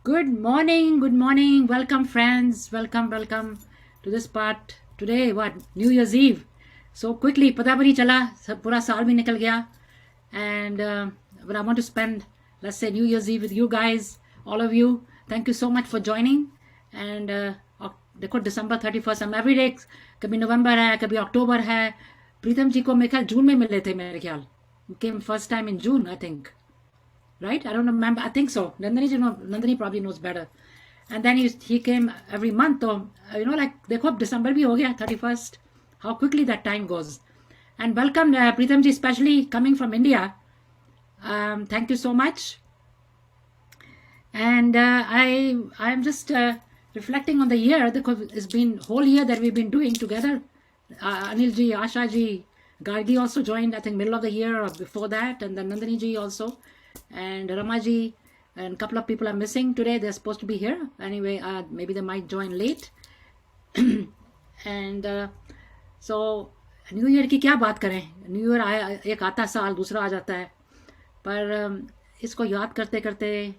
Good morning, good morning. Welcome, friends. Welcome to this part. Today, what? New Year's Eve. So quickly, पता भी नहीं चला पूरा साल भी निकल गया. And but I want to spend, let's say, New Year's Eve with you guys, all of you. Thank you so much for joining. And देखो December 31st हम every day कभी नवंबर है कभी अक्टूबर है. प्रीतम जी को मेरे ख्याल जून में मिले थे मेरे ख्याल. Came first time in June, I think. Right? I don't remember. I think so. Nandini probably knows better. And then he came every month. Or like देखो अब December भी हो गया 31st. How quickly that time goes. And welcome, Pritam ji, especially coming from India. Thank you so much. And I'm just reflecting on the year because it's been whole year that we've been doing together. Anil ji, Asha ji, Gargi also joined, I think, middle of the year or before that, and then Nandini ji also, and Ramaji, and a couple of people are missing today. They're supposed to be here anyway. Maybe they might join late. And so new year की क्या बात करें. New year आया, एक आता साल दूसरा आ जाता है, पर इसको याद करते करते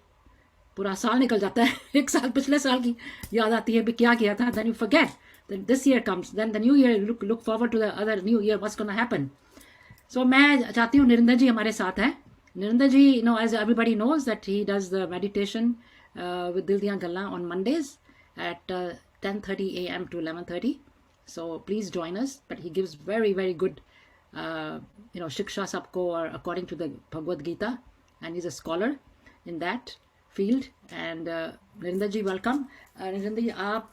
पूरा साल निकल जाता है. एक साल पिछले साल की याद आती है भी क्या किया था. Then you forget. Then this year comes, then the new year, look forward to the other new year, what's going to happen. So मैं चाहती हूँ नरिंदर जी हमारे साथ है. नरिंदर जी, as everybody knows that he does the meditation with Dil Diyan Gallan on Mondays at 10:30 a.m. to 11:30. So please join us. But he gives very very good shiksha sabko, or according to the Bhagavad Gita, and he's a scholar in that field. And Narinder ji welcome. Narinder ji आप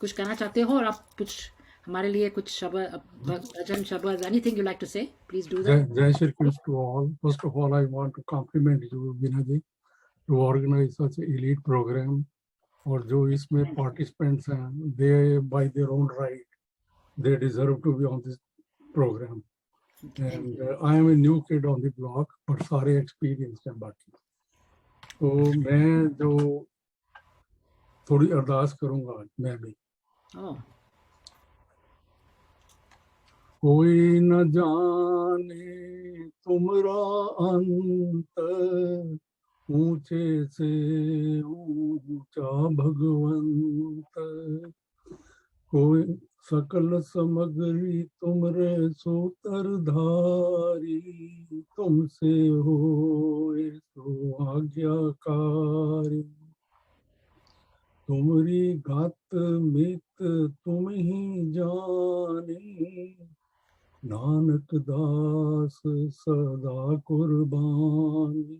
कुछ कहना चाहते हो, और आप कुछ हमारे लिए कुछ शब्द, भजन शब्द, एनीथिंग यू लाइक टू से, please do that. Jai Shri Krishna to all. First of all, I want to compliment you, Binaji, to organize such an elite program. और जो इसमें participants हैं, they by their own right, they deserve to be on this program. And I am a new kid on the block, पर सारे experienced हैं बाकी. तो मैं जो थोड़ी अरदास करूँगा आज मैं भी. Oh. कोई न जाने तुमरा अंत, ऊंचे से ऊंचा भगवंत. कोई सकल समग्री तुमरे सूत्रधारी, तुमसे होए सो आज्ञाकारी. तुमरी गात मित तुम ही जाने, नानक दास सदा कुर्बानी.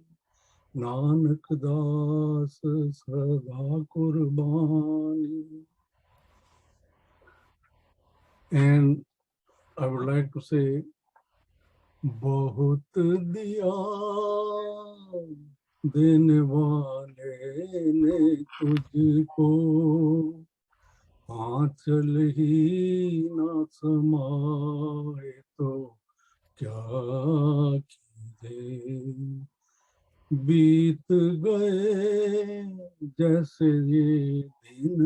नानक दास सदा कुर्बानी. And I would like to say, बहुत दिया देने वाले ने तुझको, आंचल ही न समाए तो क्या कीजिए. बीत गए जैसे ये दिन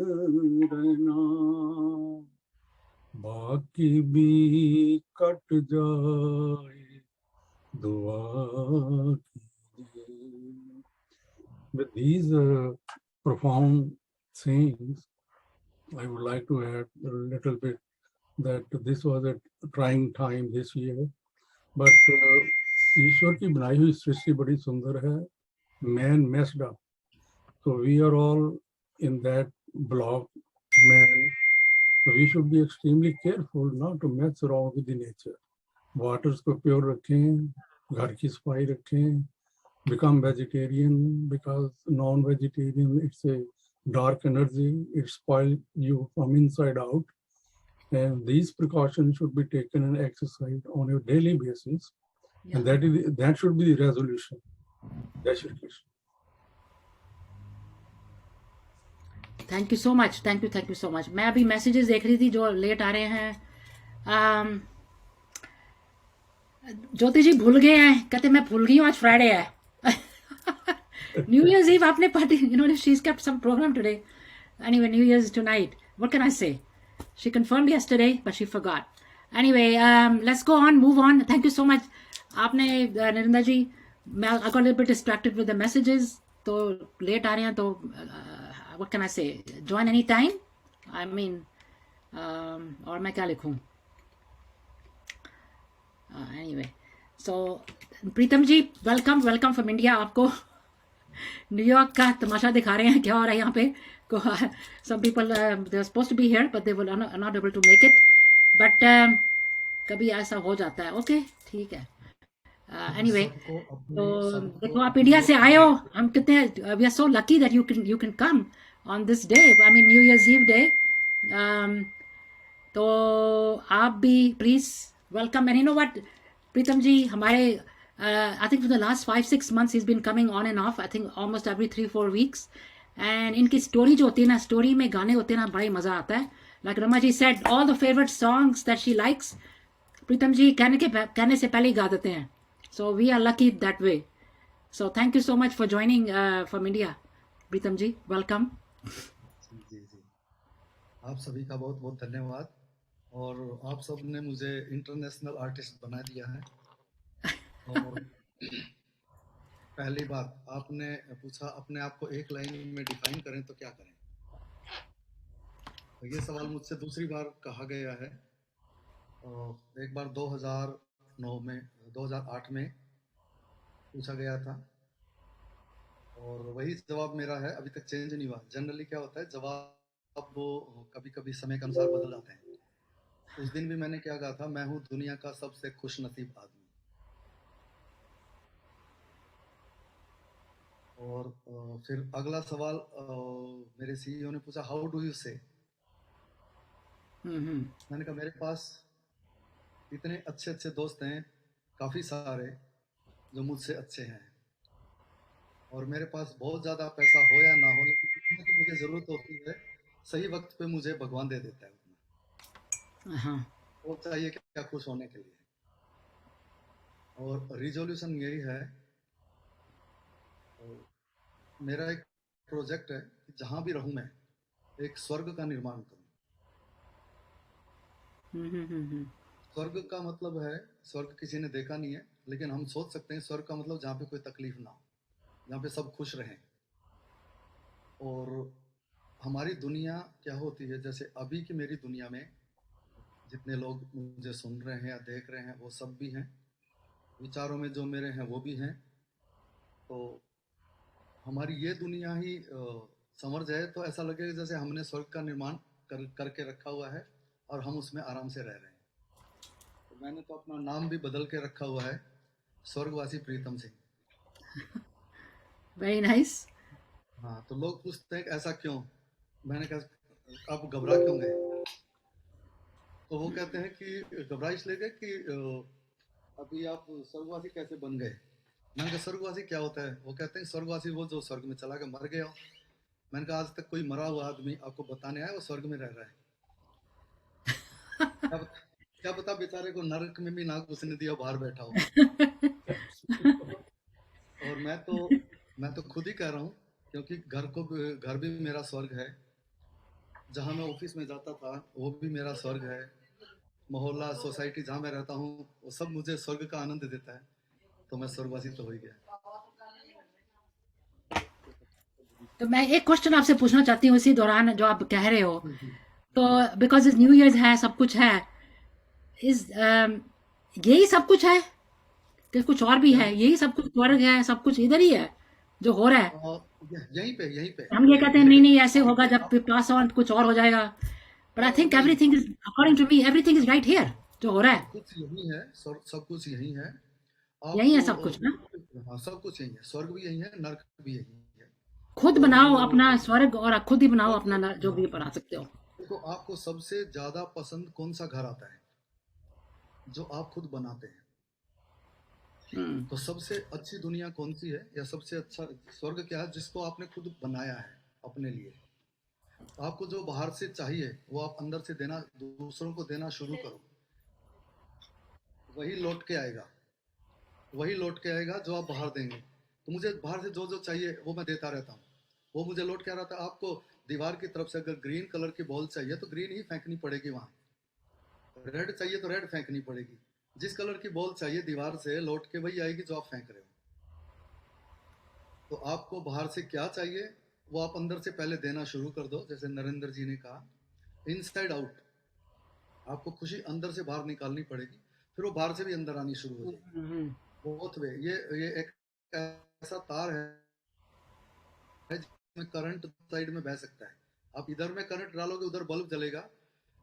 रहना, बाकी भी कट जाए दुआ कीजिए. With these profound sayings, I would like to add a little bit that this was a trying time this year, but ईश्वर की बनाई हुई सृष्टि बड़ी सुंदर है. Man messed up, so we are all in that block. Man, so we should be extremely careful not to mess around with the nature. Waters को pure रखें, घर की सफाई रखें. Become vegetarian, because non-vegetarian, it's a dark energy. It spoils you from inside out. And these precautions should be taken and exercised on a daily basis. Yeah. And that should be the resolution. Jai Shri Krishna. Thank you so much. Thank you so much. मैं अभी messages देख रही थी जो late आ रहे हैं. ज्योति जी भूल गए हैं, कहते मैं भूल गई हूँ आज फ्राइडे है. न्यू ईयर्स ईव आपने party, she is kept some programme today. Anyway, New Year's tonight. What can I say? She confirmed yesterday but she forgot. Anyway, let's go on, move on. Thank you so much. आपने Narinder ji, I got a little bit distracted with the messages. तो late आ रहे हैं तो what can I say, join any time, I mean, और मैं क्या लिखूं, anyway. So Pritam ji, welcome welcome from India. आपको न्यूयॉर्क का तमाशा दिखा रहे हैं क्या हो रहा है यहाँ पे। Some people they are supposed to be here but they will not able to make it, but कभी ऐसा हो जाता है। ओके, ठीक है। एनीवे, सबको तो अपने सबको देखो आप अपने इंडिया से आए हो, अपने हम कितने, we are so lucky that you can come on this day, I mean New Year's Eve day. तो आप भी please welcome. And you know what Pritam ji, हमारे I think for the last 5-6 months he's been coming on and off, I think almost every 3-4 weeks, and इनकी story जो होती है ना, story में गाने होते हैं ना, बड़ा ही मज़ा आता है। Like Rama ji said all the favourite songs that she likes, Pritam ji कहने से पहले ही गा देते हैं। So we are lucky that way. So thank you so much for joining from India. Pritam ji, welcome. जी जी जी, आप सभी का बहुत बहुत धन्यवाद। और आप सब ने मुझे इंटरनेशनल आर्टिस्ट बना दिया है। और पहली बात, आपने पूछा अपने आप को एक लाइन में डिफाइन करें तो क्या करें। तो ये सवाल मुझसे दूसरी बार कहा गया है। और एक बार 2009 में 2008 में पूछा गया था, और वही जवाब मेरा है, अभी तक चेंज नहीं हुआ। जनरली क्या होता है, जवाब वो कभी कभी समय के अनुसार बदल जाते हैं। उस दिन भी मैंने क्या कहा था, मैं हूँ दुनिया का सबसे खुशनसीब आदमी। और फिर अगला सवाल मेरे सीईओ ने पूछा, हाउ डू यू से। मैंने कहा मेरे पास इतने अच्छे अच्छे दोस्त हैं, काफ़ी सारे, जो मुझसे अच्छे हैं। और मेरे पास बहुत ज़्यादा पैसा हो या ना हो, लेकिन जितने की मुझे ज़रूरत होती है, सही वक्त पे मुझे भगवान दे देता है उतना। हाँ, वो चाहिए क्या खुश होने के लिए। और रिजोल्यूशन यही है, और मेरा एक प्रोजेक्ट है कि जहाँ भी रहूँ मैं एक स्वर्ग का निर्माण करूँ। स्वर्ग का मतलब है, स्वर्ग किसी ने देखा नहीं है, लेकिन हम सोच सकते हैं स्वर्ग का मतलब जहाँ पे कोई तकलीफ ना हो, जहाँ पे सब खुश रहें। और हमारी दुनिया क्या होती है, जैसे अभी की मेरी दुनिया में जितने लोग मुझे सुन रहे हैं या देख रहे हैं, वो सब भी हैं, विचारों में जो मेरे हैं वो भी हैं। तो हमारी ये दुनिया ही संवर जाए तो ऐसा लगेगा जैसे हमने स्वर्ग का निर्माण करके रखा हुआ है और हम उसमें आराम से रह रहे हैं। तो मैंने तो अपना नाम भी बदल के रखा हुआ है, स्वर्गवासी प्रीतम सिंह। Very nice. हाँ, तो लोग पूछते हैं कि ऐसा क्यों। मैंने कहा आप घबरा क्यों गए। तो वो कहते हैं कि घबरा इसलिए गए कि अभी आप स्वर्गवासी कैसे बन गए। मैंने कहा स्वर्गवासी क्या होता है। वो कहते हैं स्वर्गवासी वो जो स्वर्ग में चला गया, मर गया। मैंने कहा आज तक कोई मरा हुआ आदमी आपको बताने आया वो स्वर्ग में रह रहा है। क्या पता बेचारे को नरक में भी ना घुसने दिया, बाहर बैठा हो। और मैं तो खुद ही कह रहा हूँ, क्योंकि घर भी मेरा स्वर्ग है। जहाँ मैं ऑफिस में जाता था वो भी मेरा स्वर्ग है। मोहल्ला सोसाइटी जहाँ मैं रहता हूँ वो सब मुझे स्वर्ग का आनंद देता है। तो मैं स्वर्गवासी तो हो ही गया। तो मैं एक क्वेश्चन आपसे पूछना चाहती हूँ इसी दौरान जो आप कह रहे हो। तो बिकॉज इस न्यू ईयर्स है, सब कुछ है, इस यही सब कुछ है कि कुछ और भी क्या है? यही सब कुछ स्वर्ग है, सब कुछ इधर ही है जो हो रहा है। यहीं पे हम ये कहते हैं नहीं नहीं ऐसे होगा, जब पास ऑन कुछ और हो जाएगा, बट आई थिंक नहीं, everything is according to me, everything is right here जो हो रहा है। सब कुछ यही है, सब कुछ यही है। यही है आपको सब कुछ ना। हाँ, सब कुछ यही है, स्वर्ग भी यही है, नरक भी यही है। खुद और बनाओ अपना स्वर्ग और खुद ही बनाओ अपना जो हाँ, भी बना सकते हो। देखो आपको सबसे ज्यादा पसंद कौन सा घर आता है, जो आप खुद बनाते हैं। हम्म। तो सबसे अच्छी दुनिया कौन सी है, या सबसे अच्छा स्वर्ग क्या है, जिसको आपने खुद बनाया है अपने लिए। आपको जो बाहर से चाहिए वो आप अंदर से देना, दूसरों को देना शुरू करो, वही लौट के आएगा। वही लौट के आएगा जो आप बाहर देंगे। तो मुझे बाहर से जो जो चाहिए वो मैं देता रहता हूँ, वो मुझे लौट के आ रहा था। आपको दीवार की तरफ से अगर ग्रीन कलर की बॉल चाहिए तो ग्रीन ही फेंकनी पड़ेगी, वहां रेड चाहिए तो रेड फेंकनी पड़ेगी। जिस कलर की बॉल चाहिए दीवार से लौट के वही आएगी जो आप फेंक रहे हो। तो आपको बाहर से क्या चाहिए वो आप अंदर से पहले देना शुरू कर दो, जैसे नरेंद्र जी ने कहा, इनसाइड आउट। आपको खुशी अंदर से बाहर निकालनी पड़ेगी, फिर वो बाहर से भी अंदर आनी शुरू हो जाएगी। Both way. ये एक ऐसा तार है जिसमें करंट साइड में बह सकता है। आप इधर में करंट डालोगे उधर बल्ब जलेगा,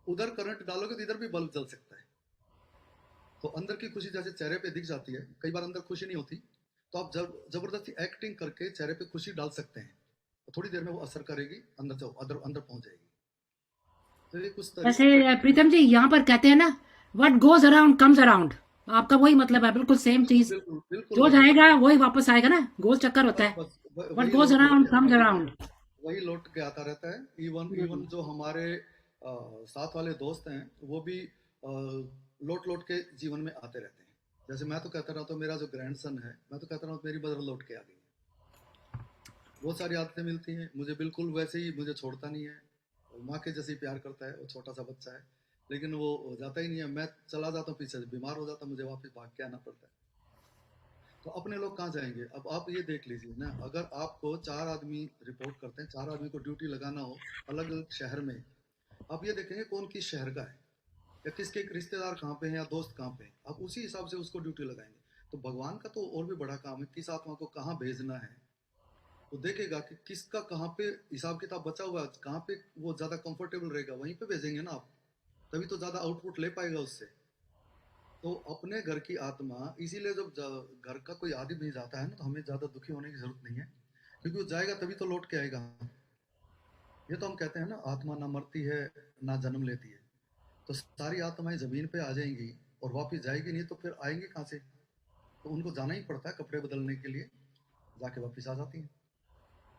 उधर करंट डालोगे तो इधर भी बल्ब जल सकता है। तो अंदर की खुशी जैसे चेहरे पे दिख जाती है, कई बार अंदर खुशी नहीं होती, तो आप जबरदस्ती एक्टिंग करके चेहरे पे खुशी डाल सकते हैं, तो थोड़ी देर में वो असर करेगी, अंदर अंदर पहुंच जाएगी। तो ये कुछ वैसे प्रीतम जी यहाँ पर कहते हैं ना, what goes around comes around, आपका वही मतलब है, बिल्कुल सेम चीज। बिल्कुल बिल्कुल जो वही जाएगा वही वापस आएगा ना, गोल चक्कर होता बस है। बस व्हाट वही गोज अराउंड कम्स अराउंड। वही लौट के आता रहता है। इवन जो हमारे साथ वाले दोस्त हैं वो भी लौट लौट के जीवन में आते रहते हैं। जैसे मैं तो कहता रहता हूँ, मेरा जो ग्रैंडसन है, मैं तो कहता रहा हूँ मेरी मदर लौट के आ गई। बहुत सारी आदतें मिलती हैं मुझे, बिल्कुल वैसे ही मुझे छोड़ता नहीं है, माँ के जैसे ही प्यार करता है। वो छोटा सा बच्चा है लेकिन वो जाता ही नहीं है। मैं चला जाता हूँ पीछे से, बीमार हो जाता, मुझे वापस भाग के आना पड़ता है। तो अपने लोग कहाँ जाएंगे? अब आप ये देख लीजिए ना, अगर आपको 4 आदमी रिपोर्ट करते हैं, 4 आदमी को ड्यूटी लगाना हो अलग अलग शहर में, आप ये देखेंगे कौन किस शहर का है, या किसके रिश्तेदार कहाँ पे हैं या दोस्त कहाँ पे हैं, आप उसी हिसाब से उसको ड्यूटी लगाएंगे। तो भगवान का तो और भी बड़ा काम है, किस आत्मा को कहाँ भेजना है। वो देखेगा कि किसका कहाँ पे हिसाब किताब बचा हुआ है, कहाँ पे वो ज्यादा कंफर्टेबल रहेगा, वहीं पे भेजेंगे ना आप, तभी तो ज्यादा आउटपुट ले पाएगा उससे। तो अपने घर की आत्मा, इसीलिए जब घर का कोई आदमी जाता है ना, तो हमें ज्यादा दुखी होने की जरूरत नहीं है, क्योंकि वो जाएगा तभी तो लौट के आएगा। ये तो हम कहते हैं ना, आत्मा ना मरती है ना जन्म लेती है। तो सारी आत्माएं जमीन पे आ जाएंगी और वापस जाएगी नहीं, तो फिर आएंगे कहाँ से? तो उनको जाना ही पड़ता है कपड़े बदलने के लिए, जाके वापस आ जाती हैं।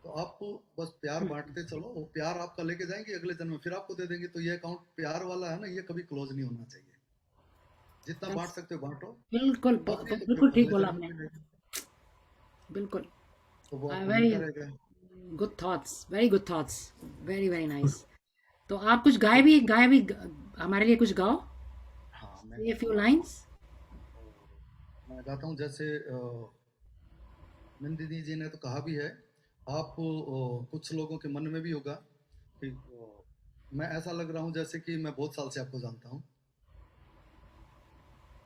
तो आपको बस प्यार बांटते चलो, वो प्यार आपका लेके जाएंगे अगले जन्म में, फिर आपको दे देंगे। तो ये अकाउंट प्यार वाला है ना, ये कभी क्लोज नहीं होना चाहिए। जितना बांट सकते हो बांटो, बिल्कुल बाकी तो फिर बिल्कुल ठीक अगले बोला जन्म में आपने, मिलेगा, बिल्कुल। तो वो आपको वेरी मिलता रहेगा। Good thoughts, very good thoughts, very very nice. तो आप कुछ गाए भी हमारे लिए कुछ गाओ, हाँ, मैं से गाता फ्यू हूँ। लाइंस। मैं गाता हूँ, जैसे नंदिनी जी ने तो कहा भी है, आप कुछ लोगों के मन में भी होगा कि मैं ऐसा लग रहा हूँ जैसे कि मैं बहुत साल से आपको जानता हूँ।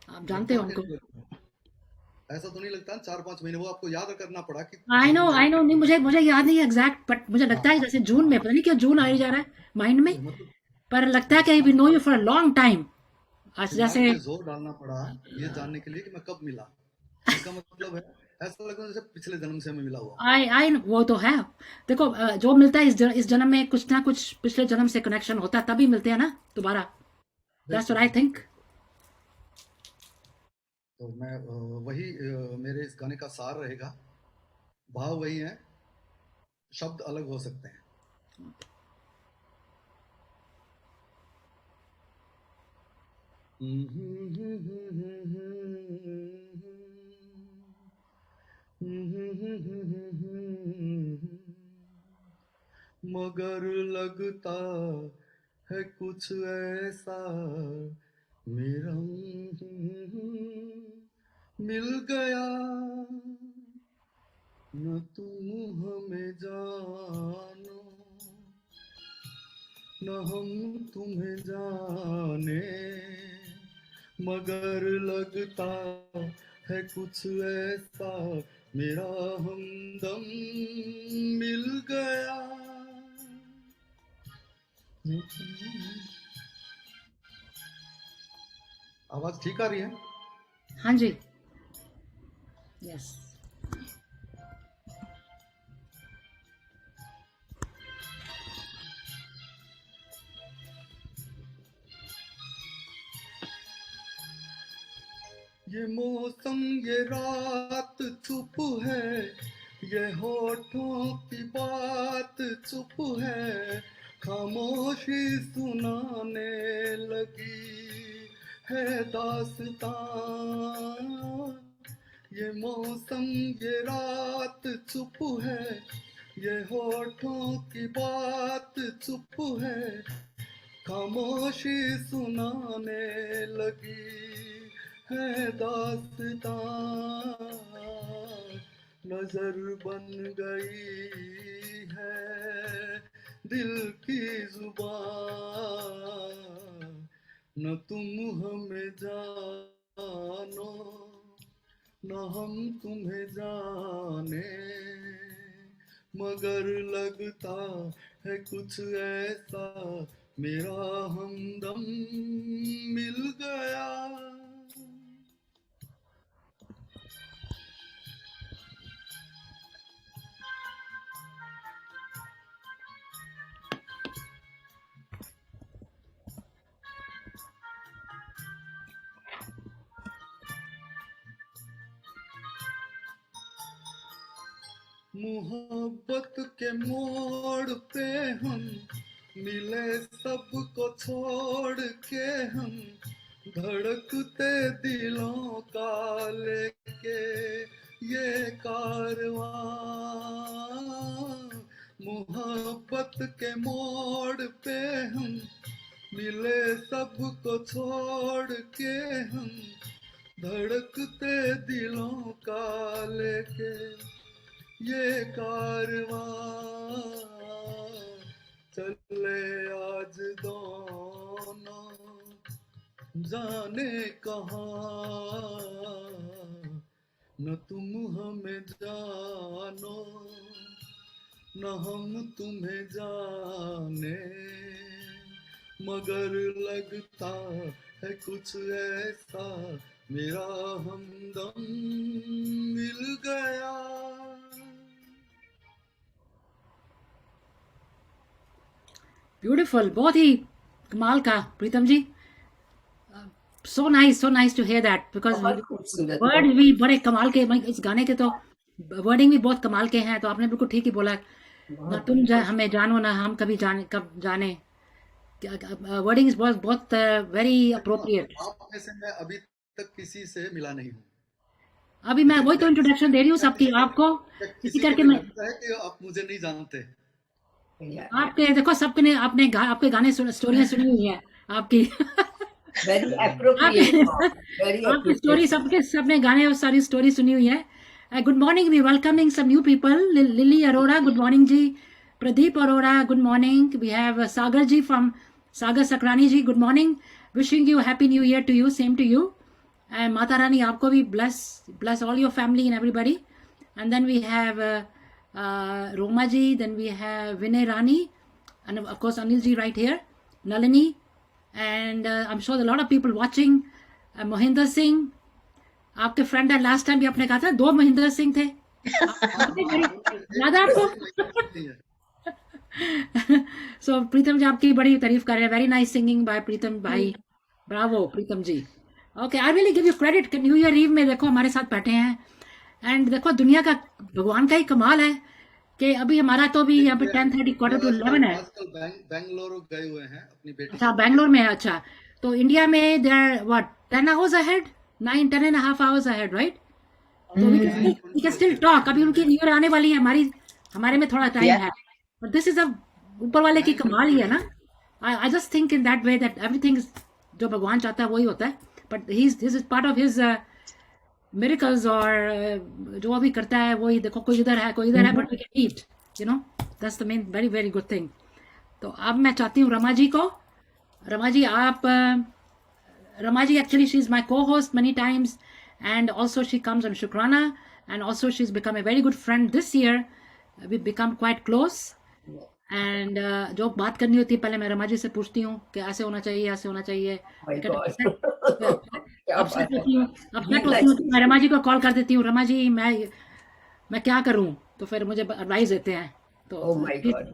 आप जानते लगता हो है कि उनको? नहीं लगता? ऐसा तो नहीं लगता? 4-5 महीने वो आपको याद करना पड़ा कि जून आई नो, नहीं मुझे मुझे याद नहीं एग्जैक्ट, बट मुझे लगता है हाँ जैसे जून में, हाँ, पता नहीं क्यों जून आ ही जा रहा है माइंड में। मतलब पर लगता है कि we know you for a long time, आज दिमाग जैसे। पे जोर डालना पड़ा ये जानने के लिए कि मैं कब मिला। इसका मतलब है, ऐसा लग रहा है जैसे पिछले जन्म से मैं मिला हुआ हूँ। आई वो तो है। देखो जो मिलता है इस जन्म में कुछ ना कुछ पिछले जन्म से कनेक्शन होता है, तभी मिलते हैं ना दोबारा। दैट्स बिल्कुल व्हाट आई बिल्कुल थिंक। बिल्कुल। तो मैं वही मेरे इस गाने का सार रहेगा। भाव वही है, शब्द अलग हो सकते हैं। मगर लगता है कुछ ऐसा, मेरा मिल गया, न तुम हमें जानो न हम तुम्हें जाने, मगर लगता है कुछ ऐसा, मेरा हमदम मिल गया। आवाज ठीक आ रही है? हाँ जी, यस। ये मौसम ये रात चुप है, ये होठों की बात चुप है, खामोशी सुनाने लगी है दास्तां। ये मौसम ये रात चुप है, ये होठों की बात चुप है, खामोशी सुनाने लगी है दास्तां। नजर बन गई है दिल की जुबान, न तुम हमें जानो न हम तुम्हें जाने, मगर लगता है कुछ ऐसा मेरा हमदम मिल गया। मोहब्बत के मोड़ पे हम मिले, सबको छोड़ के हम धड़कते दिलों का लेके ये कारवां। मोहब्बत के मोड़ पे हम मिले, सबको छोड़ के हम धड़कते दिलों का लेके ये कारवां, चले आज दोनों जाने कहाँ, न तुम हमें जानो न हम तुम्हें जाने, मगर लगता है कुछ ऐसा मेरा हमदम मिल गया। ब्यूटीफुल, बहुत ही कमाल का Pritam ji. So nice to hear that, because बहुत खूबसूरत, वर्ड भी बड़े कमाल के, इस गाने के तो वर्डिंग भी बहुत कमाल के हैं। तो आपने बिल्कुल ठीक ही बोला, ना बहुत तुम हमें जानो ना हम कभी कब जाने। वर्डिंग इज बहुत बहुत वेरी अप्रोप्रिएट। आप में से मैं अभी तक किसी से मिला नहीं हूँ। अभी मैं वही तो इंट्रोडक्शन दे रही हूँ सबकी, आपको इसी किसी करके को भी मैं लगता है कि आप मुझे नहीं जानते। आपके देखो सबके ने आपके गाने स्टोरियां सुनी हुई है आपकी। वेरी एप्रोप्रिएट, वेरी आपकी स्टोरी सबने गाने और सारी स्टोरी सुनी हुई है। Good morning, we welcoming some new people. Lily Arora, good morning ji. Pradeep Arora, good morning. We have Sagar ji from Sagar Sakrani ji, good morning. Wishing you happy new year to you, same to you. And Mata Rani आपको भी bless all your family and everybody. And then we have Roma ji, then we have Vinay Rani, and of course Anil ji right here, Nalini, and I'm sure there are a lot of people watching. Mohinder Singh, आपके friend है, last time भी आपने कहा था 2 महेंद्र सिंह थे, याद है आपको? सो प्रीतम जी आपकी बड़ी तारीफ कर रहे हैं, very nice singing by Pritam भाई, bravo Pritam ji. Okay, I really give you credit. New year eve में देखो हमारे साथ बैठे हैं, एंड देखो दुनिया का भगवान का ही कमाल है कि अभी हमारा तो भी यहाँ पे 10:30 11 है। आजकल बैंगलोर गए हुए हैं अपनी बेटी अच्छा, बैंगलोर में है। अच्छा, तो इंडिया में they are what 10 hours ahead, 10.5 hours ahead, right? तो वी कैन स्टिल टॉक। अभी उनकी न्यू ईयर आने वाली है, हमारे में थोड़ा टाइम है, बट दिस इज अ ऊपर वाले की कमाल ही है ना। I just think in that way that everything जो भगवान चाहता है वही होता है, but this is part of his miracles, और जो अभी करता है वही। देखो कोई इधर है, कोई इधर है, but we can eat, you know, that's the main very very good thing. तो अब मैं चाहती हूँ रमा जी को। रमा जी आप Rama ji, actually she's my co-host many times, and also she comes on Shukrana, and also she's become a very good friend this year. We've become quite close, and जो बात करनी होती है पहले मैं रमा जी से पूछती हूँ कि ऐसे होना चाहिए, ऐसे होना चाहिए। अपसेट होती हूँ तो मैं रमा जी को कॉल कर देती हूँ, रमा जी मैं क्या करूँ, तो फिर मुझे एडवाइस देते हैं। तो ओह माय गॉड,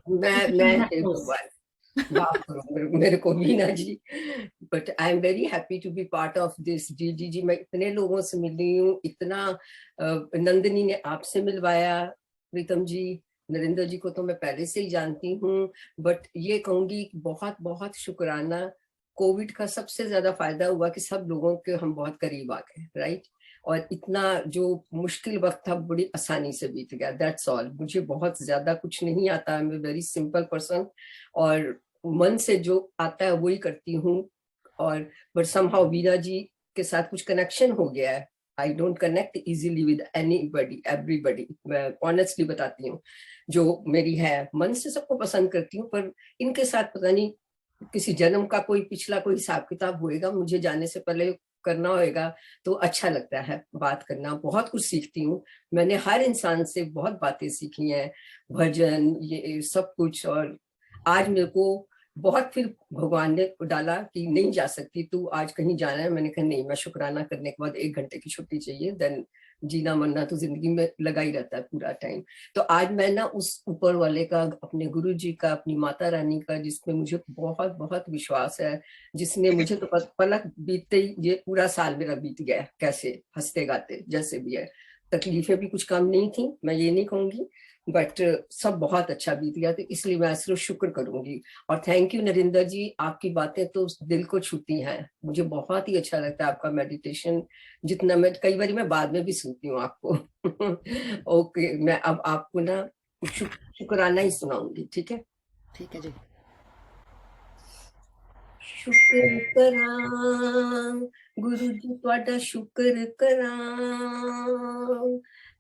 मेरे को Meena ji, but I am very happy to be part of this. जी मैं इतने लोगों से मिली हूँ, इतना नंदिनी ने आपसे मिलवाया, प्रीतम जी, नरेंद्र जी को तो मैं पहले से ही जानती हूँ, बट ये कहूंगी बहुत बहुत शुक्राना। कोविड का सबसे ज्यादा फायदा हुआ कि सब लोगों के हम बहुत करीब आ गए, राइट? और इतना जो मुश्किल वक्त था बड़ी आसानी से बीत गया, दैट्स ऑल। मुझे बहुत ज्यादा कुछ नहीं आता, I am a very simple person, और मन से जो आता है वही करती हूँ। और बट समहाउ वीना जी के साथ कुछ कनेक्शन हो गया है, I don't connect easily with anybody everybody, मैं ऑनेस्टली बताती हूँ। जो मेरी है मन से सबको पसंद करती हूँ, पर इनके साथ पता नहीं किसी जन्म का कोई पिछला कोई हिसाब किताब होएगा, मुझे जाने से पहले करना होएगा। तो अच्छा लगता है बात करना, बहुत कुछ सीखती हूँ। मैंने हर इंसान से बहुत बातें सीखी हैं, भजन ये सब कुछ। और आज मेरे को बहुत फिर भगवान ने डाला कि नहीं जा सकती तू, आज कहीं जाना है। मैंने कहा नहीं, मैं शुक्राना करने के बाद 1 घंटे की छुट्टी चाहिए। देन जीना मरना तो जिंदगी में लगा ही रहता है पूरा टाइम। तो आज मैं ना उस ऊपर वाले का, अपने गुरु जी का, अपनी माता रानी का, जिसमें मुझे बहुत बहुत विश्वास है, जिसने मुझे तो पलक बीतते ही ये पूरा साल मेरा बीत गया, कैसे हंसते गाते जैसे भी है। तकलीफें भी कुछ कम नहीं थी, मैं ये नहीं कहूंगी, बट सब बहुत अच्छा बीत गया। तो इसलिए मैं सिर्फ शुक्र करूंगी। और थैंक यू नरेंद्र जी, आपकी बातें तो दिल को छूती हैं। मुझे बहुत ही अच्छा लगता है आपका मेडिटेशन, जितना मैं कई बार मैं बाद में भी सुनती हूँ आपको। ओके, मैं अब आपको ना शुक्राना ही सुनाऊंगी, ठीक है? ठीक है जी। शुक्र करा गुरु जी तुहाडा, शुक्र करा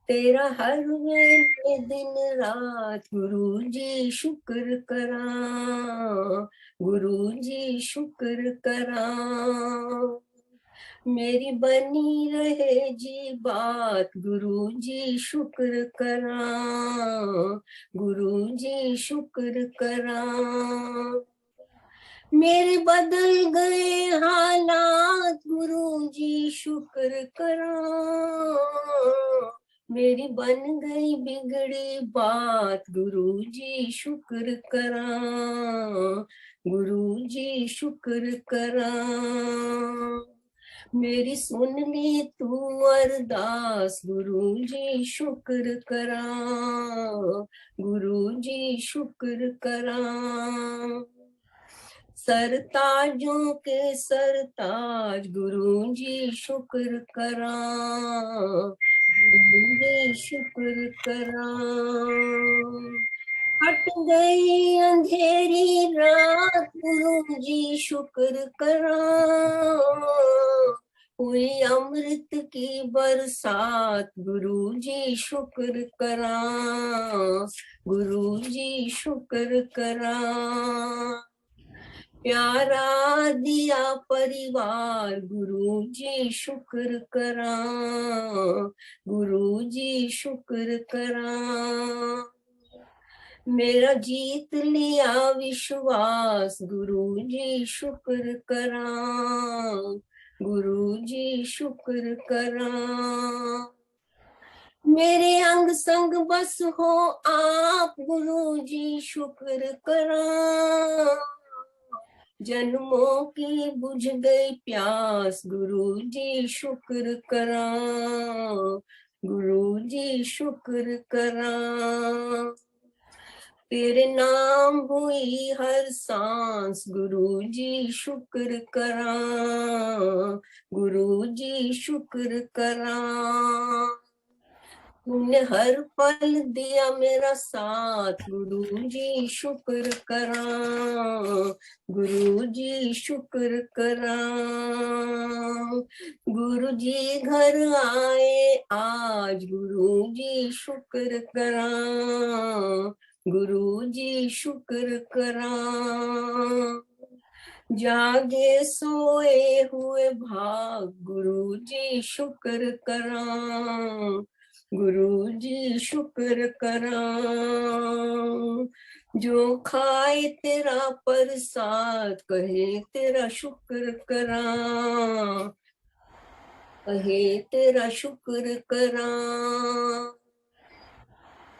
तेरा हर वेले दिन रात। गुरु जी शुक्र करा, गुरु जी शुक्र करा मेरी बनी रहे जी बात। गुरु जी शुक्र करा, गुरु जी शुक्र करा मेरे बदल गए हालात। गुरु जी शुक्र करा मेरी बन गई बिगड़ी बात। गुरु जी शुक्र करा, गुरु जी शुक्र करा मेरी सुन ली तू अरदास। गुरु जी शुक्र करा, गुरु जी शुक्र करा सरताजों के सरताज। गुरु जी शुक्र करा, गुरु जी शुक्र करा हट गई अंधेरी रात। गुरु जी शुक्र करा हुई अमृत की बरसात। गुरु जी शुक्र करा, गुरु जी शुक्र करा प्यारा दिया परिवार। गुरु जी शुक्र करा, गुरु जी शुक्र करा मेरा जीत लिया विश्वास। गुरु जी शुक्र करा, गुरु जी शुक्र करा मेरे अंग संग बस हो आप। गुरु जी शुक्र करा जन्मों की बुझ गई प्यास। गुरु जी शुक्र करा, गुरु जी शुक्र करा तेरे नाम हुई हर सांस। गुरु जी शुक्र करा, गुरु जी शुक्र करा तूने हर पल दिया मेरा साथ। गुरु जी शुक्र करा, गुरु जी शुक्र करा गुरु जी घर आए आज। गुरु जी शुक्र करा, गुरु जी शुक्र करा जागे सोए हुए भाग। गुरु जी शुक्र करा, गुरु जी शुक्र करा जो खाए तेरा प्रसाद। कहे तेरा शुक्र करा, कहे तेरा शुक्र करा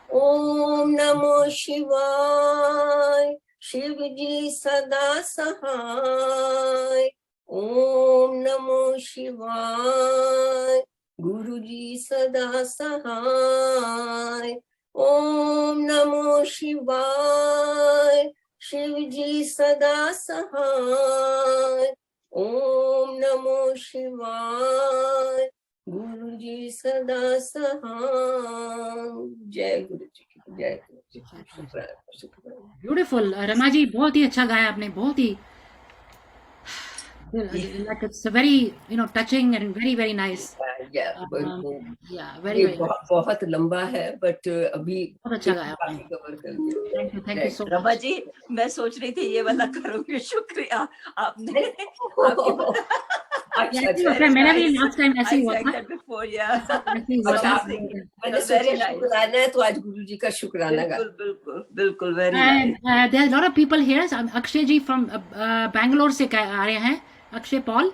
ओम नमो शिवाय। शिव जी सदा सहाय। ओम नमो शिवाय। गुरु जी सदा सहाय। ओम नमो शिवाय। शिव जी सदा सहाय। ओम नमो शिवाय। गुरु जी सदा सहाय। जय गुरु जी की, जय गुरु जी की। शुक्राना। ब्यूटीफुल रमा जी, बहुत ही अच्छा गाया आपने, बहुत ही like it's a very, touching and very, very nice. Yeah, very, ये very nice. बहुत लंबा है, बट अभी बहुत अच्छा गाया काफी आपने. कवर कर दिया. Thank you so Rama much. जी, मैं सोच रही थी ये वाला करूंगी. शुक्रिया आपने. Yeah, ऐसे ही होता है. मैंने भी लास्ट टाइम ऐसे I ही हुआ sang था. that before, yeah. ऐसे ही हुआ अच्छा, था. मैंने सोचा शुक्राना है तो आज गुरुजी का शुक्राना गा. बिल्कुल, very And nice. there are a lot of people here. So, Akshay ji from Bangalore से आ रहे हैं. अक्षय पॉल,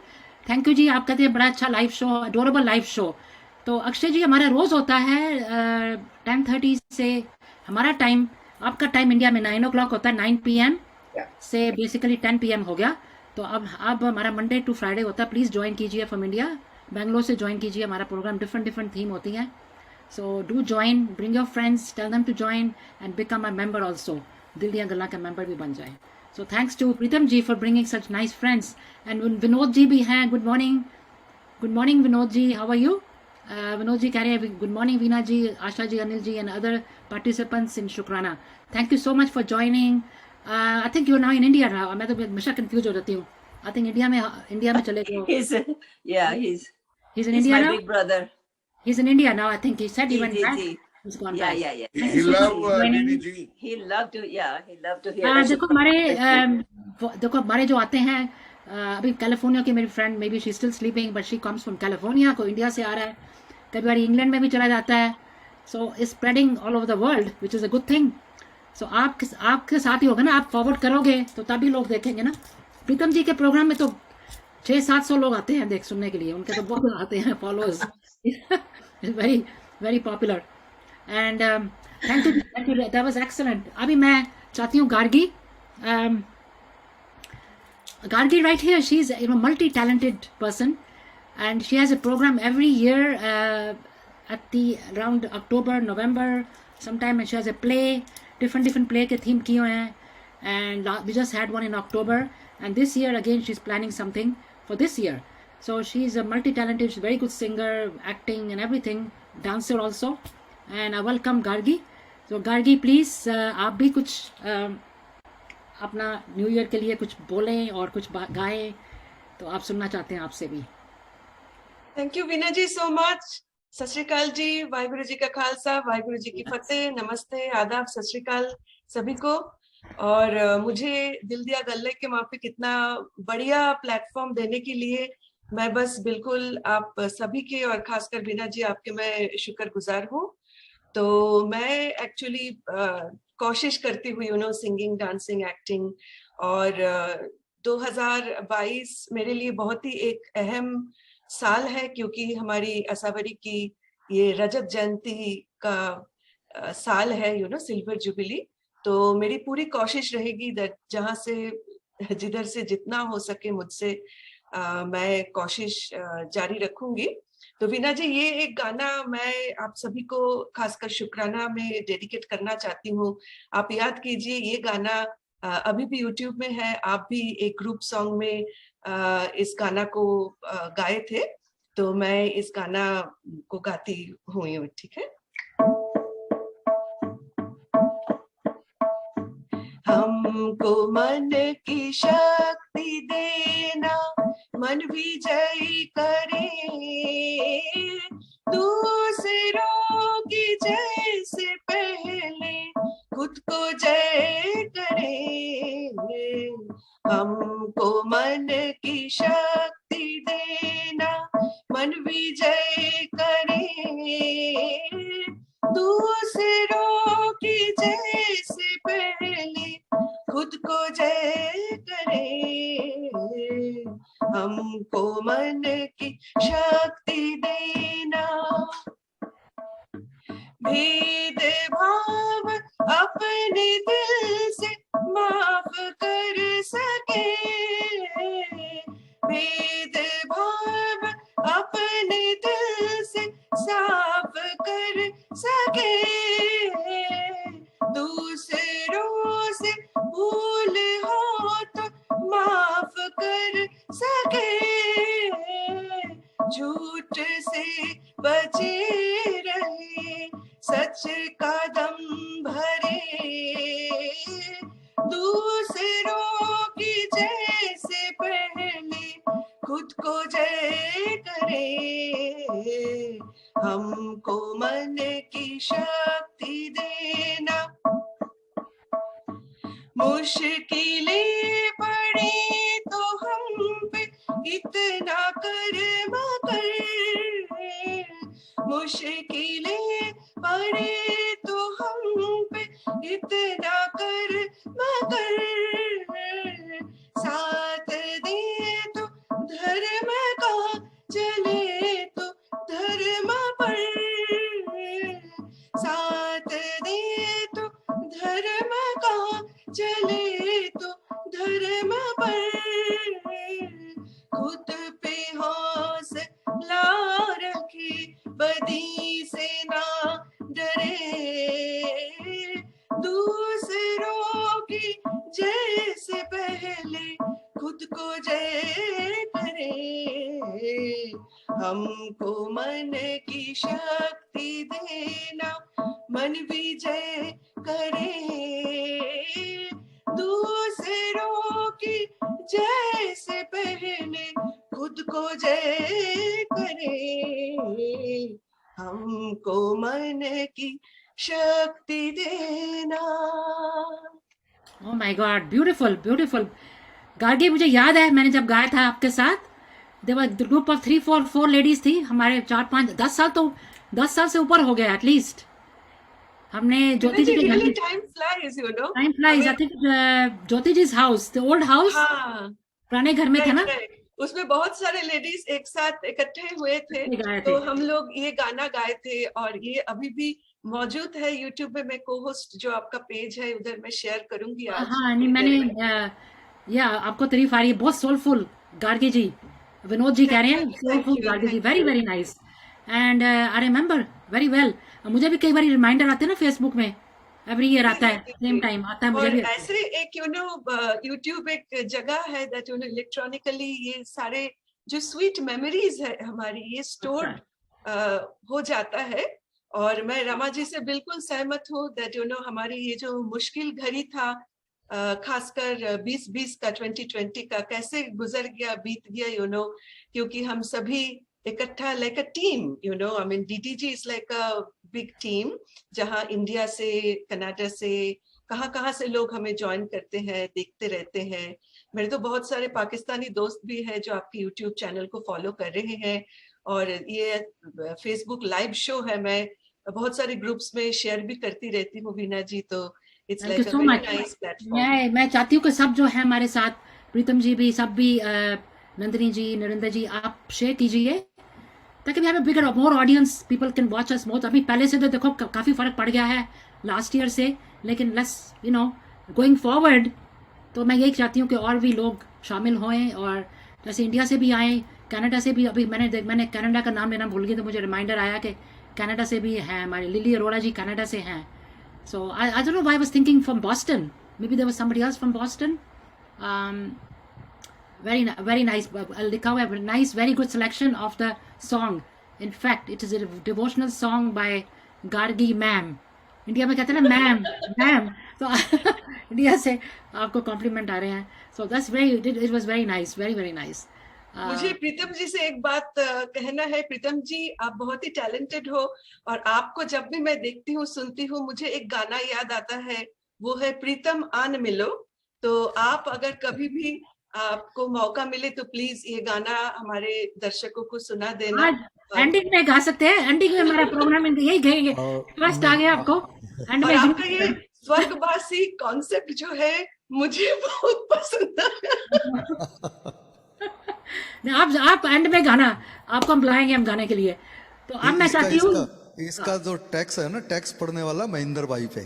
थैंक यू जी. आप कहते हैं बड़ा अच्छा live show, adorable live show. तो अक्षय जी, हमारा रोज़ होता है 10:30 से. हमारा टाइम, आपका टाइम इंडिया में 9 o'clock होता है. 9 PM से बेसिकली 10 PM हो गया. तो अब हमारा मंडे टू फ्राइडे होता है. प्लीज़ ज्वाइन कीजिए फ्रॉम इंडिया. बेंगलोर से ज्वाइन कीजिए. हमारा प्रोग्राम डिफरेंट थीम होती हैं. So do join, bring your friends, tell them to join and become a member also. दिल दिया गल्ला का member भी बन जाए. So thanks to Pritam ji for bringing such nice friends. And Vinod ji भी हैं. Good morning. Good morning Vinod ji. How are you? Vinod ji कह रहे हैं good morning Veena ji, Asha ji, Anil ji and other participants in Shukrana. Thank you so much for joining. I think you're now in India now. मैं तो हमेशा confused हो जाती हूँ. I think India में चले गए. He's in India my now. big brother. He's in India now. I think he said he went back. Ji. He's gone Yeah, back. yeah. He loved DDG. He loved to hear. देखो हमारे जो आते हैं अभी California की मेरी friend, may be she still sleeping but she comes from California. को India से आ रहा है, कभी बार इंग्लैंड में भी चला जाता है. So is spreading all over the world which is a good thing. So आपके साथ ही होगा ना, आप फॉरवर्ड करोगे तो तभी लोग देखेंगे ना. प्रीतम जी के प्रोग्राम में तो 600-700 लोग आते हैं सुनने के लिए. उनके तो बहुत आते हैं followers. Very very popular. And thank you, that was excellent. अभी मैं चाहती हूँ Gargi right here. She's a multi-talented person and she has a program every year at the around October, November sometime, and she has a play, different play के theme किए हुए हैं. And we just had one in October, and this year again she's planning something for this year. So she's a multi-talented, she's a very good singer, acting and everything, dancer also. And I welcome Gargi. So Gargi, please आप भी कुछ अपना new year के लिए कुछ बोलें और कुछ गाएं, तो आप सुनना चाहते हैं आपसे भी. Thank you Veena ji so much. सत श्री अकाल जी, वाहिगुरु जी का खालसा, वाहिगुरु जी की फतेह. नमस्ते, आदाब, सत श्री अकाल सभी को. और मुझे दिल दिया गल्ले के वहाँ पे कितना बढ़िया प्लेटफॉर्म देने के लिए मैं बस बिल्कुल आप सभी के और खासकर वीना जी आपके मैं शुक्रगुजार हूँ. तो मैं एक्चुअली कोशिश करती हुई सिंगिंग, डांसिंग, एक्टिंग. और 2022 मेरे लिए बहुत ही एक अहम साल है क्योंकि हमारी असावरी की ये रजत जयंती का साल है, सिल्वर जुबिली. तो मेरी पूरी कोशिश रहेगी जहाँ से जिधर से जितना हो सके मुझसे मैं कोशिश जारी रखूंगी. तो वीना जी, ये एक गाना मैं आप सभी को खासकर शुक्राना में डेडिकेट करना चाहती हूँ. आप याद कीजिए, ये गाना अभी भी YouTube में है. आप भी एक ग्रुप सॉन्ग में इस गाना को गाए थे, तो मैं इस गाना को गाती हुई हूँ. ठीक है. हमको मन की शक्ति देना, मन विजयी करे, दूसरों की जय से पहले खुद को जय करे. हमको मन की शक्ति देना, मन विजय करे, दूसरों की जय से पहले खुद को जय करे. हमको मन की शक्ति देना, भेदभाव अपने दिल से माफ कर सके, भेदभाव अपने दिल से साफ कर सके, दूसरों से भूल हो तो माफ कर सके, झूठ से बचे रहे, सच का दम भरे, मुश्किलें पड़ी तो हम पे इतना कर्म कर, मुश्किलें पड़ी तो हम पे इतना कर्म कर, साथ दे तो धर्म का चले तो धर्म पर, साथ दे तो धर्म का चले तो धर्म पर, खुद पे हौसला रखे बदी से ना डरे, दूसरों की जय से पहले खुद को जय करे, हमको मन की शक्ति देना मन विजय करे, दूसरों की जय से पहले खुद को जय करे, हमको मन की शक्ति देना। Oh my God, beautiful beautiful. Gargi, मुझे याद है मैंने जब गाया था आपके साथ, देवर ग्रुप ऑफ 3-4 लेडीज थी हमारे, 4-5-10 साल, तो 10 साल से ऊपर हो गया एटलीस्ट। हमने ज्योति जी के घर में, time flies, you know, time flies, I think Jyoti ji's house, the old house, हाँ, पुराने घर में था ना, उसमें बहुत सारे लेडीज एक साथ इकट्ठे हुए थे, गाए तो थे। हम लोग ये गाना गाए थे, और ये अभी भी मौजूद है यूट्यूब पे। मैं को-होस्ट जो आपका पेज है उधर मैं शेयर करूंगी आज। हाँ नहीं, मैंने या आपको तारीफ आ रही है, बहुत सोलफुल गार्गी जी, विनोद जी कह रहे हैं soulful Gargi ji, very very nice, and I remember very well. मुझे भी कई बार रिमाइंडर आते हैं ना फेसबुक में, एवरी ईयर आता है, सेम टाइम आता है मुझे और भी। ऐसे एक यू नो यूट्यूब एक जगह है दैट यू नो इलेक्ट्रॉनिकली ये सारे जो स्वीट मेमोरीज है हमारी, ये स्टोर्ड हो जाता है। और मैं रमा जी से बिल्कुल सहमत हूँ दैट यू नो हमारी ये जो मुश्किल घड़ी था, खासकर 2020 का, 2020 का कैसे गुजर गया, बीत गया, यू नो, क्योंकि हम सभी इकट्ठा like a team, you know, I mean DDG is like a big team, जहाँ इंडिया से, कनाडा से, कहाँ से लोग हमें ज्वाइन करते हैं, देखते रहते हैं। मेरे तो बहुत सारे पाकिस्तानी दोस्त भी हैं जो आपके यूट्यूब चैनल को फॉलो कर रहे हैं, और ये फेसबुक लाइव शो है, मैं बहुत सारे ग्रुप्स में शेयर भी करती रहती हूँ वीना जी, तो it's thank you like a so very much. Nice platform. मैं चाहती हूँ कि सब जो है हमारे साथ, प्रीतम जी भी, सब भी, नंदिनी जी, नरेंद्र जी, आप शेयर कीजिए ताकि we have a bigger more audience, people can watch us more. अभी पहले से तो देखो काफ़ी फर्क पड़ गया है लास्ट ईयर से, लेकिन let's you know going forward, तो मैं यही चाहती हूँ कि और भी लोग शामिल होएं, और जैसे इंडिया से भी आए, कनाडा से भी। अभी मैंने कनाडा का नाम लेना भूल गई, तो मुझे रिमाइंडर आया कि कनाडा से भी हैं हमारी लिली अरोड़ा जी, कनाडा से हैं। So I don't know why I was thinking from Boston. Maybe there was somebody else from Boston. Very nice. Likha hai, nice, very good selection of the song. In fact, it is a devotional song by Gargi ma'am. India में कहते हैं ना ma'am ma'am, तो India से आपको complement आ रहे हैं। So that's very, it was very nice, very very nice. मुझे प्रीतम जी से एक बात कहना है। प्रीतम जी, आप बहुत ही टैलेंटेड हो, और आपको जब भी मैं देखती हूँ, सुनती हूँ, मुझे एक गाना याद आता है, वो है प्रीतम आन मिलो। तो आप अगर कभी भी आपको मौका मिले तो प्लीज ये गाना हमारे दर्शकों को सुना देना। आज एंडिंग में गा सकते हैं, एंडिंग में हमारा प्रोग्राम यही गएंगे, फर्स्ट आ गया आपको एंड और में। आपका ये स्वर्गवासी कॉन्सेप्ट जो है मुझे बहुत पसंद है। आप एंड में गाना, आपको हम बुलाएंगे हम गाने के लिए। तो अब मैं चाहती हूँ, इसका जो टैक्स है ना, टैक्स पड़ने वाला महेंद्र भाई पे।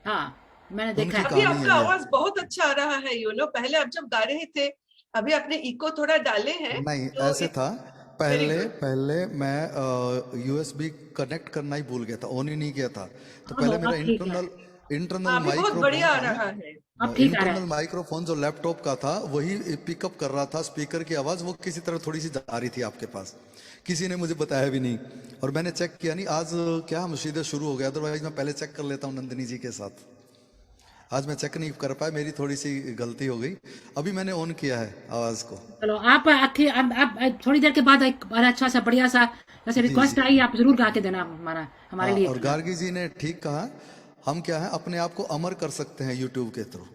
हाँ मैंने देखा है। अभी आपका आवाज बहुत अच्छा आ रहा है, यू नो। पहले आप जब गा रहे थे, अभी आपने इको थोड़ा डाले हैं। नहीं, तो ऐसे था पहले मैं यूएसबी कनेक्ट करना ही भूल गया था, ऑन ही नहीं किया था। तो पहले मेरा इंटरनल बहुत बढ़िया आ रहा है। इंटरनल माइक्रोफोन जो लैपटॉप का था वही पिकअप कर रहा था स्पीकर की आवाज, वो किसी तरह थोड़ी सी जा रही थी आपके पास, किसी ने मुझे बताया भी नहीं, और मैंने चेक किया नहीं। आज क्या हम सीधे शुरू हो गया, अदरवाइज मैं पहले चेक कर लेता हूँ नंदिनी जी के साथ। आज मैं चेक नहीं कर पाया, मेरी थोड़ी सी गलती हो गई। अभी मैंने ऑन किया है आवाज को। चलो आप थोड़ी देर के बाद एक बड़ा अच्छा सा बढ़िया सा जैसे रिक्वेस्ट आई, आप जरूर गा के देना हमारे लिए। और गार्गी जी ने ठीक कहा, हम क्या है अपने आप को अमर कर सकते हैं यूट्यूब के थ्रू।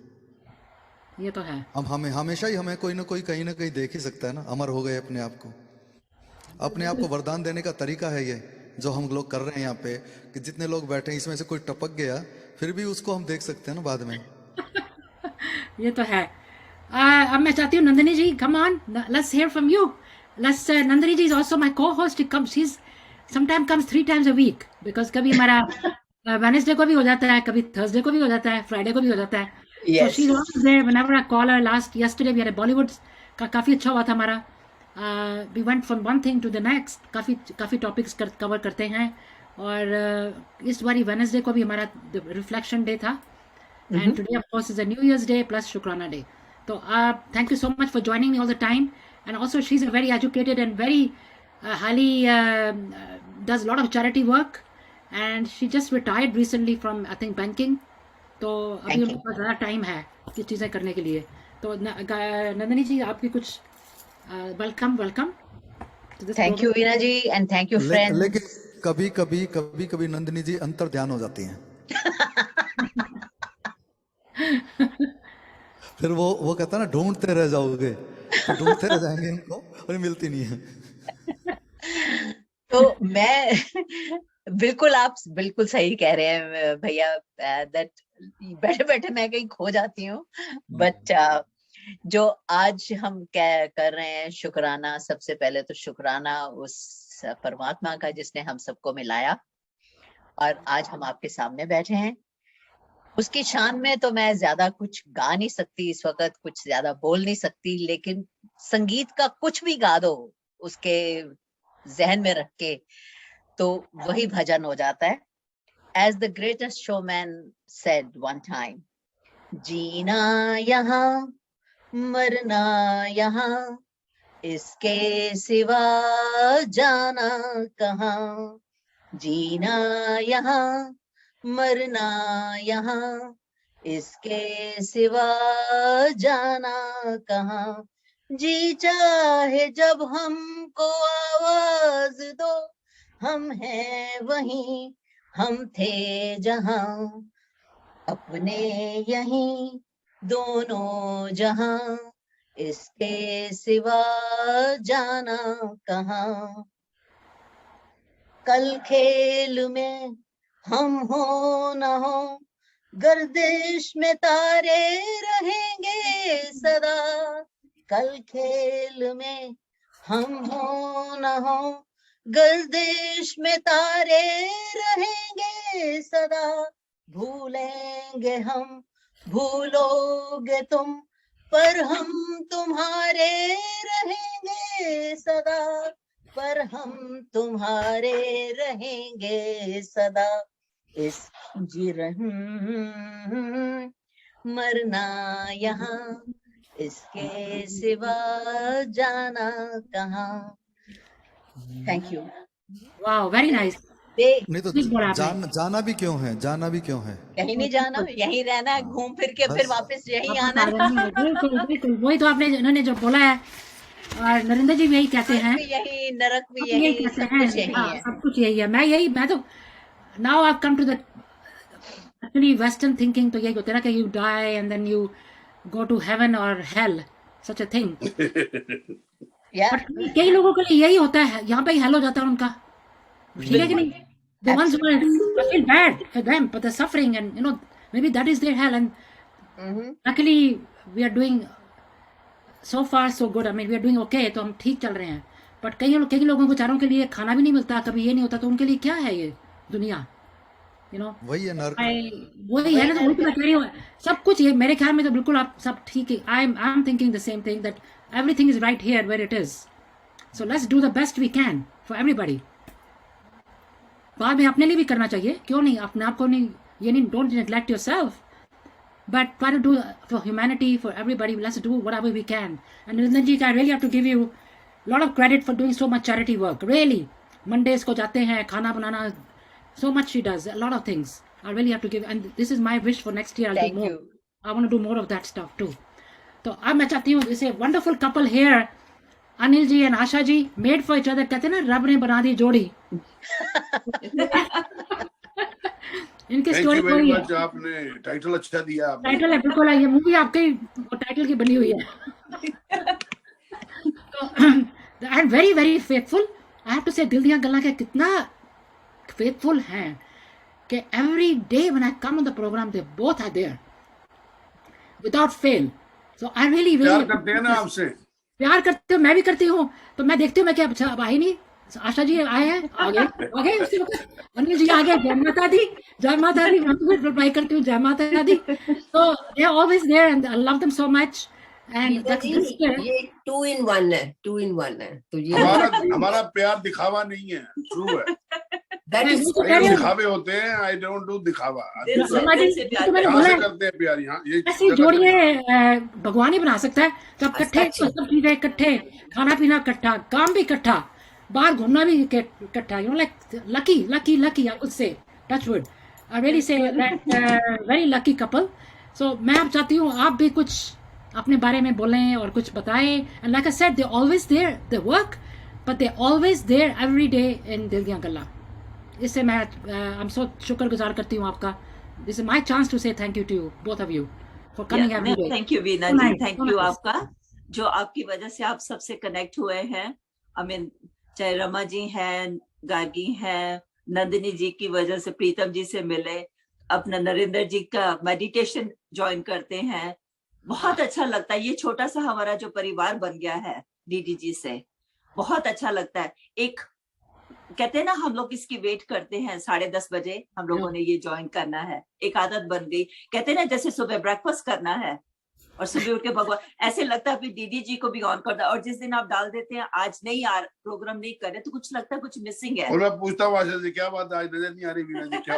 ये तो है। हम हमें हमेशा ही हमें कोई ना कोई कहीं ना कहीं देख ही सकता है ना, अमर हो गए अपने आप को। अपने आप को वरदान देने का तरीका है ये जो हम लोग कर रहे हैं यहाँ पे, कि जितने लोग बैठे हैं इसमें से कोई टपक गया फिर भी उसको हम देख सकते हैं ना बाद में। ये तो है। अब मैं चाहती हूँ Nandini ji, come on, let's hear from you. Let's Nandini ji is also my co-host. She is sometime comes 3 times a week, because कभी हमारा वेडनेसडे को भी हो जाता है, कभी थर्सडे को भी हो जाता है, फ्राइडे को भी हो जाता है। So she is always there whenever I call her. Last yesterday we had Bollywood का काफ़ी अच्छा हुआ था हमारा। We went from one thing to the next, काफ़ी टॉपिक्स कवर करते हैं। और इस बारी वेडनेसडे को भी हमारा रिफ्लेक्शन डे था, and today of course is a New Year's Day plus Shukrana Day. So thank you so much for joining me all the time. And also she's a very educated and very highly does a lot of charity work, and she just retired recently from I think banking. तो अभी उनके पास ज़्यादा time है किस चीज़ें करने के लिए। तो नंदिनी जी आपकी कुछ welcome thank you Veena ji and thank you friends. लेकिन कभी कभी नंदिनी जी अंतर ध्यान हो जाती हैं। फिर वो कहता है ना, ढूंढते रह जाओगे, तो ढूंढते रह जाएंगे इनको और मिलती नहीं है। तो मैं बिल्कुल, आप बिल्कुल सही कह रहे हैं भैया, दैट बैठे बैठे मैं कहीं खो जाती हूँ। बट जो आज हम क्या कर रहे हैं, शुक्राना, सबसे पहले तो शुक्राना उस परमात्मा का जिसने हम सबको मिलाया और आज हम आपके सामने बैठे हैं। उसकी शान में तो मैं ज्यादा कुछ गा नहीं सकती इस वक्त, कुछ ज्यादा बोल नहीं सकती, लेकिन संगीत का कुछ भी गा दो उसके जहन में रख के तो वही भजन हो जाता है। As the greatest showman said one time, जीना यहाँ मरना यहाँ, इसके सिवा जाना कहाँ। जीना यहाँ मरना यहाँ, इसके सिवा जाना कहाँ। जी चाहे जब हमको आवाज दो, हम हैं वहीं, हम थे जहां, अपने यहीं दोनों जहां, इसके सिवा जाना कहाँ। कल खेल में हम हो न हो, गर्दिश में तारे रहेंगे सदा। कल खेल में हम हो न हो, गर्दिश में तारे रहेंगे सदा। भूलेंगे हम, भूलोगे तुम, पर हम तुम्हारे रहेंगे सदा, पर हम तुम्हारे रहेंगे सदा। इस जी मरना यहाँ, इसके सिवा जाना कहाँ। Thank you. Wow, very nice. नहीं तो जाना भी क्यों है, जाना भी क्यों है? कहीं नहीं जाना, यहीं रहना है, घूम फिर के फिर वापस यहीं आना है। बिल्कुल वही तो आपने इन्होंने जो बोला है, और नरेंद्र जी भी यही कहते हैं, यही नरक भी यही, सब कुछ यही है। सब कुछ यही है। मैं तो now I have come to the actually western thinking, तो यही होता है ना कि you die and then you go to heaven और हेल, सच अ थिंग। कई लोगों के लिए यही होता है, यहाँ पे ही हेल हो जाता है उनका, ठीक है कि नहीं? The ones who I feel bad for them, but they're suffering, and maybe that is their hell. And luckily we are doing so far so good. I mean, we are doing okay, तो हम ठीक चल रहे हैं। But कई लोगों बेचारों के लिए खाना भी नहीं मिलता, कभी ये नहीं होता, तो उनके लिए क्या है ये दुनिया? वही है नर्क। वही है ना, तो वही तो मैं कह रही हूँ। सब कुछ ये मेरे ख्याल में तो बिल्कुल आप सब ठीक है। I am thinking the same thing, that everything is right here where it is. So let's do the best we can for everybody. बाद में अपने लिए भी करना चाहिए, क्यों नहीं? अपने आप को नहीं, ये नहीं, don't neglect yourself, but try to do for humanity, for everybody. Let's do whatever we can. And Narendra ji, I really have to give you lot of credit for doing so much charity work. Really, Mondays को जाते हैं, खाना बनाना, so much she does, a lot of things. I really have to give, and this is my wish for next year. I'll do more. I want to do more of that stuff too. तो अब मैं चाहती हूँ, जैसे wonderful couple here, Anil ji and Asha ji, made for each other, कहते हैं ना, रब ने बना दी जोड़ी। इनकी थैंक स्टोरी यू वेरी वही है। मच, आपने टाइटल अच्छा दिया आपने। टाइटल है बिल्कुल, ये मूवी आपके टाइटल की बनी हुई है। तो I am very very faithful. I have to say Dil Diyan Gallan के कितना फेथफुल हैं कि every day when I come on the programme they both are there without fail. So I really प्यार रियली करते हैं ना आपसे। प्यार करते हो, मैं भी करती हूँ। तो मैं देखती हूँ मैं क्या, अच्छा अब आई नहीं, आशा जी आए हैं, आगे उससे अनिल जी आगे, जय माता दी, जय माता दी। मैं तो रिप्लाई करती हूँ जय माता दी। तो they are always there and I love them so much and Geeta that's ji, this ये 2 in 1 है, 2 in 1 है, तो ये हमारा प्यार दिखावा नहीं है, ट्रू है। दैट मैं इज वो तो कह ये रही हूँ दिखावे होते हैं, आई डोंट डू दिखावा। दिल से शर्मा जी, दिल से प्यार तो मैंने यहाँ बोला से है, करते हैं प्यार, यहाँ ये ऐसी जगह जोड़िए जगह। भगवान ही बना सकता है। जब इकट्ठे सच तो सब चीजें इकट्ठे, खाना पीना इकट्ठा, काम भी इकट्ठा, बाहर घूमना भी इकट्ठा, you know like lucky lucky lucky I would say, touch wood, I really say that very lucky couple. So मैं अब चाहती हूँ आप भी कुछ अपने बारे में बोलें और कुछ बताएं। And like I said, they always there, they work but they always there every day in Dil Diyan गल्लां। इससे मैं आई एम सो शुक्रगुजार करती हूँ आपका। This is my chance to say thank you to you both of you for coming every day. Thank you Veena So ji, nice, thank so you nice. आपका, जो आपकी वजह से आप सबसे कनेक्ट हुए हैं। आई मीन चाहे रमा जी हैं, गार्गी हैं, नंदिनी जी की वजह से प्रीतम जी से मिले, अपना नरेंद्र जी का मेडिटेशन ज्वाइन करते हैं, बहुत अच्छा लगता है। ये छोटा सा हमारा जो परिवार बन गया है डीडी जी से, बहुत अच्छा लगता है। एक कहते हैं ना, हम लोग इसकी वेट करते हैं 10:30 बजे हम लोगों ने ये ज्वाइन करना है, एक आदत बन गई। कहते हैं ना, जैसे सुबह ब्रेकफास्ट करना है और सुबह उठ के भगवान, ऐसे लगता है दीदी जी को भी ऑन कर दो। और जिस दिन आप डाल देते हैं आज नहीं यार प्रोग्राम नहीं कर रहे, तो कुछ लगता है कुछ मिसिंग है। और मैं पूछता हूँ आशा से, क्या बात है, आज नजर नहीं आ रही वीना जी, क्या?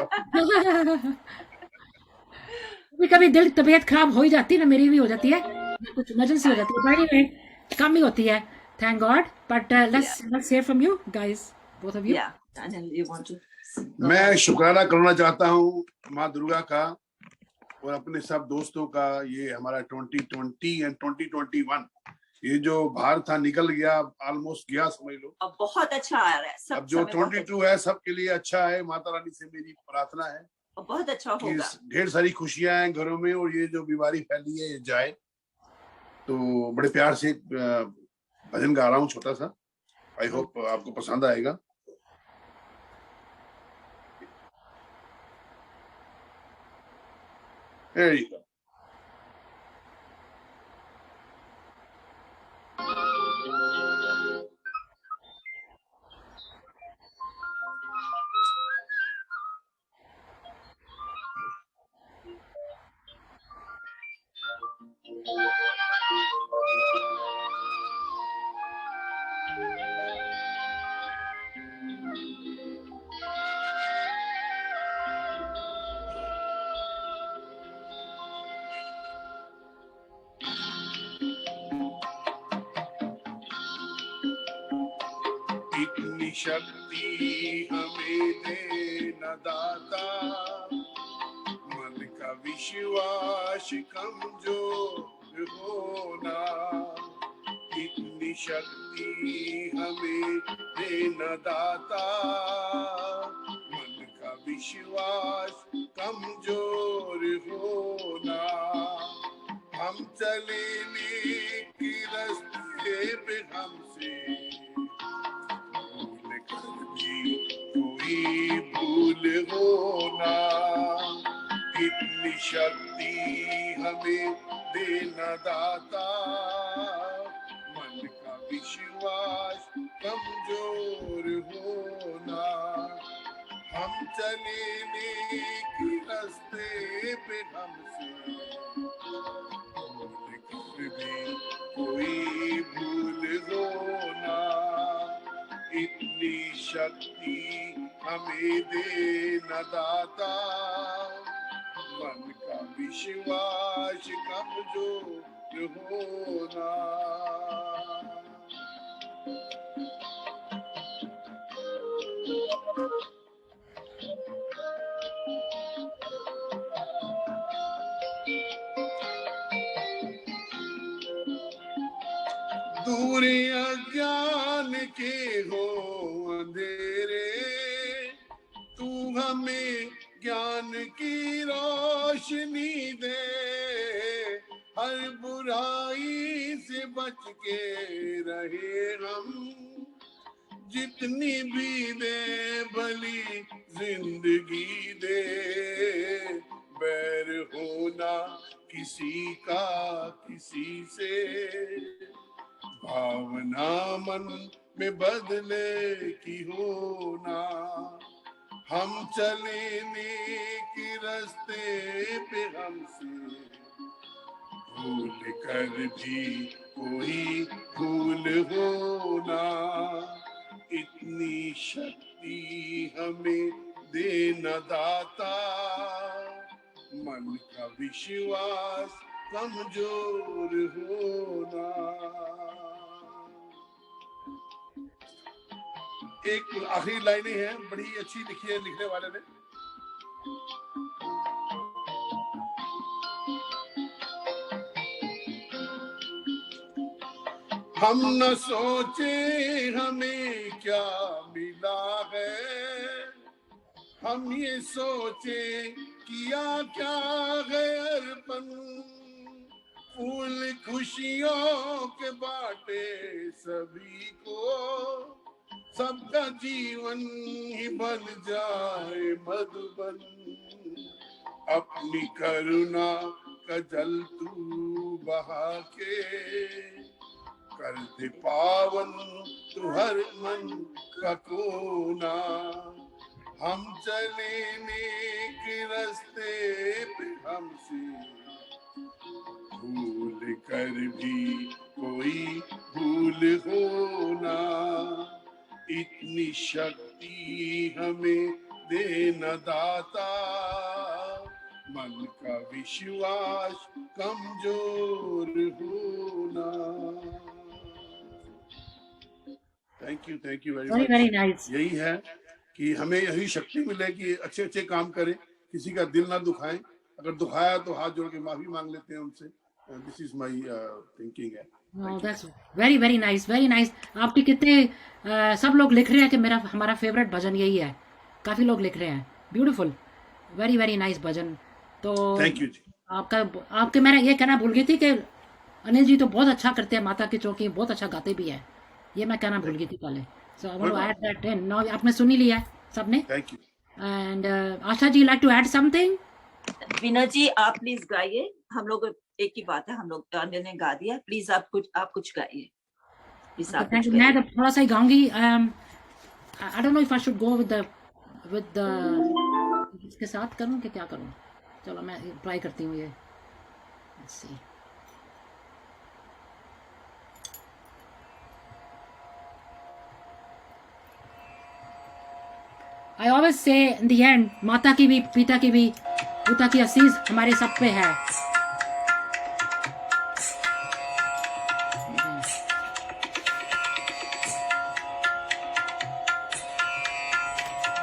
कभी कभी दिल तबीयत खराब हो ही जाती है ना, मेरी भी हो जाती है, कुछ इमरजेंसी हो जाती है, बड़ी में कम ही होती है, thank God. But let's hear from you guys, both of you. या अनिल, यू वांट टू? मैं शुक्राना करना चाहता हूँ माँ दुर्गा का और अपने सब दोस्तों का। ये हमारा 2020 एंड 2021 ये जो भार था निकल गया, ऑलमोस्ट गया समझ लो। अब बहुत अच्छा आ रहा है सब। अब जो 22 है सबके लिए अच्छा है। माता रानी से मेरी प्रार्थना है बहुत अच्छा कि होगा। ढेर सारी खुशियां हैं घरों में और ये जो बीमारी फैली है ये जाए। तो बड़े प्यार से भजन गा रहा हूँ छोटा सा, आई होप आपको पसंद आएगा। There you go. इतनी शक्ति हमें दे न दाता, मन का विश्वास कमजोर होना। इतनी शक्ति हमें दे न दाता, मन का विश्वास कमजोर होना। हम चले नेक रास्ते पे हमसे कोई भूल होना। इतनी शक्ति हमें देना दाता, मन का विश्वास कमजोर होना। हम चले नेक रास्ते पे हमसे भी कोई भूल होना। इतनी शक्ति हमें दे न दाता, मन का विश्वास कमजोर होना। दूर अज्ञान के हो अंधेरे, तू हमें ज्ञान की रोशनी दे, हर बुराई से बच के रहे हम, जितनी भी दे भली जिंदगी दे, बैर होना किसी का किसी से, भावना मन में बदले की होना, हम चले नेक रास्ते पे हमसे भूल कर भी कोई भूल होना, इतनी शक्ति हमें देना दाता, मन का विश्वास कमजोर होना। एक आखिरी लाइनें हैं, बड़ी अच्छी लिखी है लिखने वाले ने। हम न सोचे हमें क्या मिला है, हम ये सोचे किया क्या है अर्पण, फूल खुशियों के बाटे सभी को, सबका जीवन ही बन जाए मधुबन, अपनी करुणा का जल तू बहा के, कर दे पावन तू हर मन का कोना, हम चले नेक रास्ते पे हमसे भूल कर भी कोई भूल होना, इतनी शक्ति हमें देना दाता, मन का विश्वास कमजोर होना। Thank you very very much. Very nice. यही है कि हमें यही शक्ति मिले कि अच्छे अच्छे काम करें, किसी का दिल ना दुखाएं, अगर दुखाया तो हाथ जोड़ के माफी मांग लेते हैं उनसे। दिस इज माय थिंकिंग है। That's very very nice, very nice. आपके कितने सब लोग लिख रहे हैं कि मेरा हमारा फेवरेट भजन यही है, काफी लोग लिख रहे हैं। ब्यूटीफुल, वेरी वेरी नाइस भजन। तो थैंक यू जी। आपके मैंने ये कहना भूल गई थी कि अनिल जी तो बहुत अच्छा करते हैं, माता की चौकी बहुत अच्छा गाते भी है, ये मैं कहना भूल गई थी पहले। So I want to add that in. Now आपने सुन ही लिया सबने। Thank you. And Asha ji like to add something? Vinod ji आप प्लीज गाइए, हम लोग एक ही बात है, हम लोग अनिल ने गा दिया, प्लीज आप कुछ गाइए। प्लीज आप कुछ मैं गाइए। तो थोड़ा सा ही गाऊंगी। I don't know if I should go with the इसके साथ करूं कि क्या करूं। चलो मैं ट्राई करती हूँ ये। Let's see. I always say in the end, माता की भी, पिता की भी, पिता की असीस हमारे सब पे है।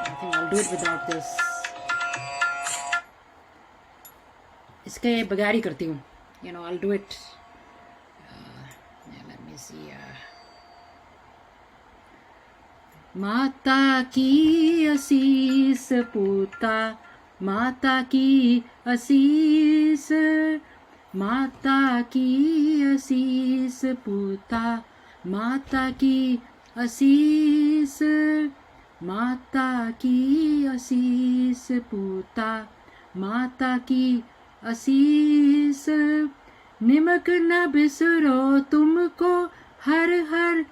I think I'll do it without this. इसके बगैर ही करती हूँ। You know, I'll do it. Let me see. माता की असीस पूता, माता की असीस, माता की असीस पूता, माता की असीस, माता की असीस पूता, माता की असीस, निमक न बिसरो तुमको हर हर,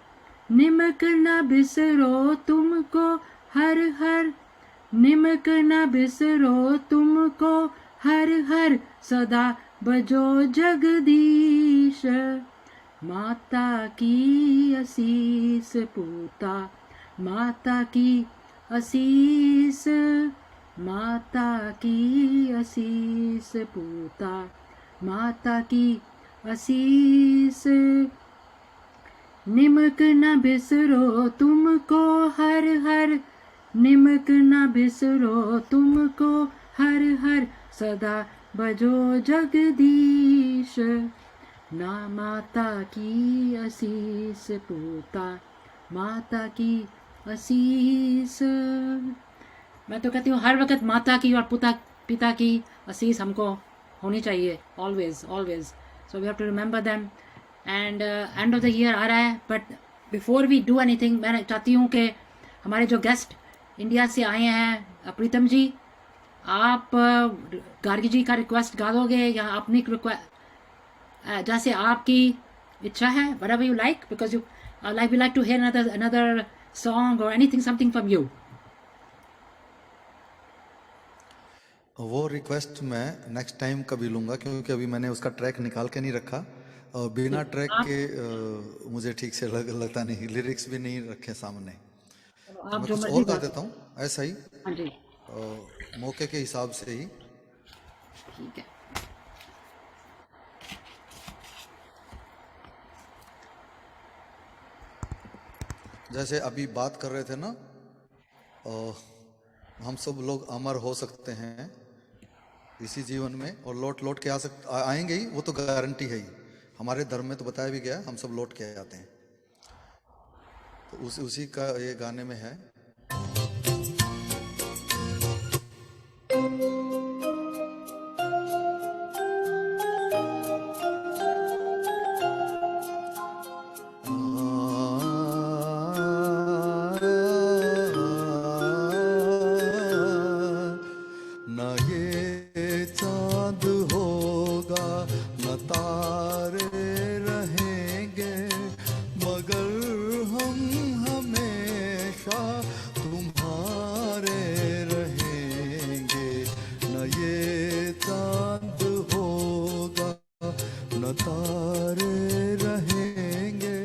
निमक न बिसरो तुमको हर हर, निमक न बिसरो तुमको हर हर, सदा बजो जगदीश, माता की असीस पूता, माता की असीस, माता की असीस पूता, माता की असीस, निमक न बिसरो तुमको हर हर, निमक न बिसरो तुमको हर हर, सदा बजो जगदीश, ना माता की असीस पूता, माता की असीस। मैं तो कहती हूँ हर वक्त माता की और पिता की आशीष हमको होनी चाहिए, always always. So we have to remember them. And end of the year आ रहा है, but before we do anything मैं चाहती हूँ कि हमारे जो गेस्ट इंडिया से आए हैं, प्रीतम जी, आप गार्गी जी का रिक्वेस्ट गा दोगे या अपनी रिक्वेस्ट जैसे आपकी इच्छा है, whatever you like, because you we like to hear another song or anything, something from you. वो रिक्वेस्ट मैं नेक्स्ट टाइम कभी लूंगा, क्योंकि अभी मैंने उसका ट्रैक निकाल के नहीं रखा और बिना ट्रैक के मुझे ठीक से लगता नहीं, लिरिक्स भी नहीं रखे सामने। तो आप मैं जो कुछ मर्जी और गा गा देता हूँ ऐसा ही, हाँ जी, मौके के हिसाब से ही। ठीक है। जैसे अभी बात कर रहे थे ना, हम सब लोग अमर हो सकते हैं इसी जीवन में और लौट लौट के आएंगे ही, वो तो गारंटी है ही। हमारे धर्म में तो बताया भी गया, हम सब लौट के आते हैं। तो उसी का ये गाने में है। न ये चांद होगा न तारे रहेंगे, मगर हम हमेशा तुम्हारे रहेंगे। न ये चांद होगा न तारे रहेंगे,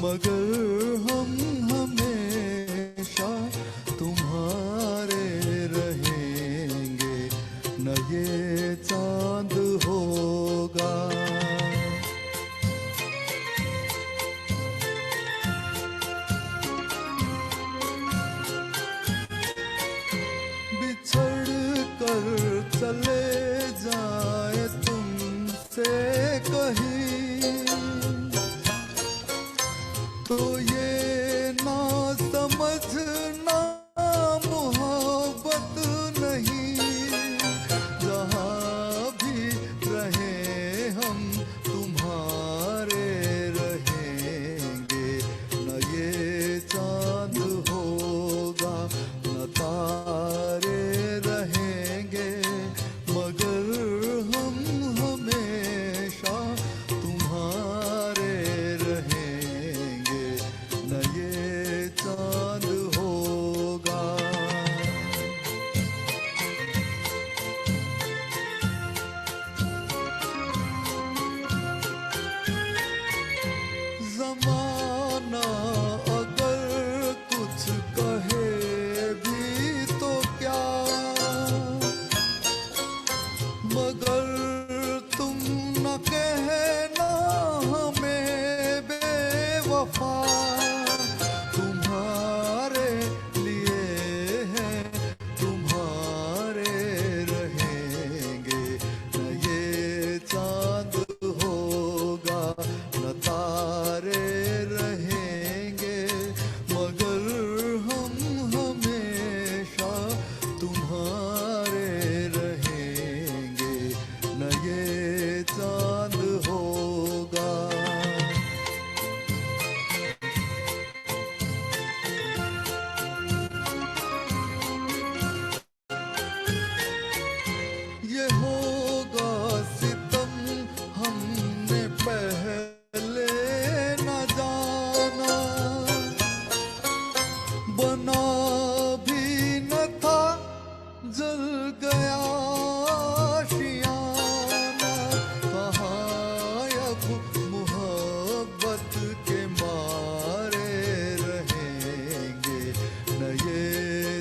मगर हम हमेशा तुम्हारे रहेंगे। न ये चांद होगा। बिछड़ कर चले जाए तुमसे कहीं, तो ये ना समझना मोहब्बत नहीं। जहाँ भी रहे हम तुम्हारे रहेंगे। न ये चांद होगा न तारे रहेंगे, मगर हम हमेशा तुम्हारे रहेंगे। न ये चांद होगा। ज़माना अगर कुछ कहे भी तो क्या, मगर तुम न कहना हमें बेवफा। तुम्हारे लिए है तुम्हारे रहेंगे। न ये चांद होगा न तारे रहेंगे, मगर हम हमेशा तुम्हारे रहेंगे। न ये चांद होगा। ये होगा सितम हमने पहले न जाना, बना भी न था जल गया आशियाना। कहाँ अब मोहब्बत के मारे रहेंगे। न ये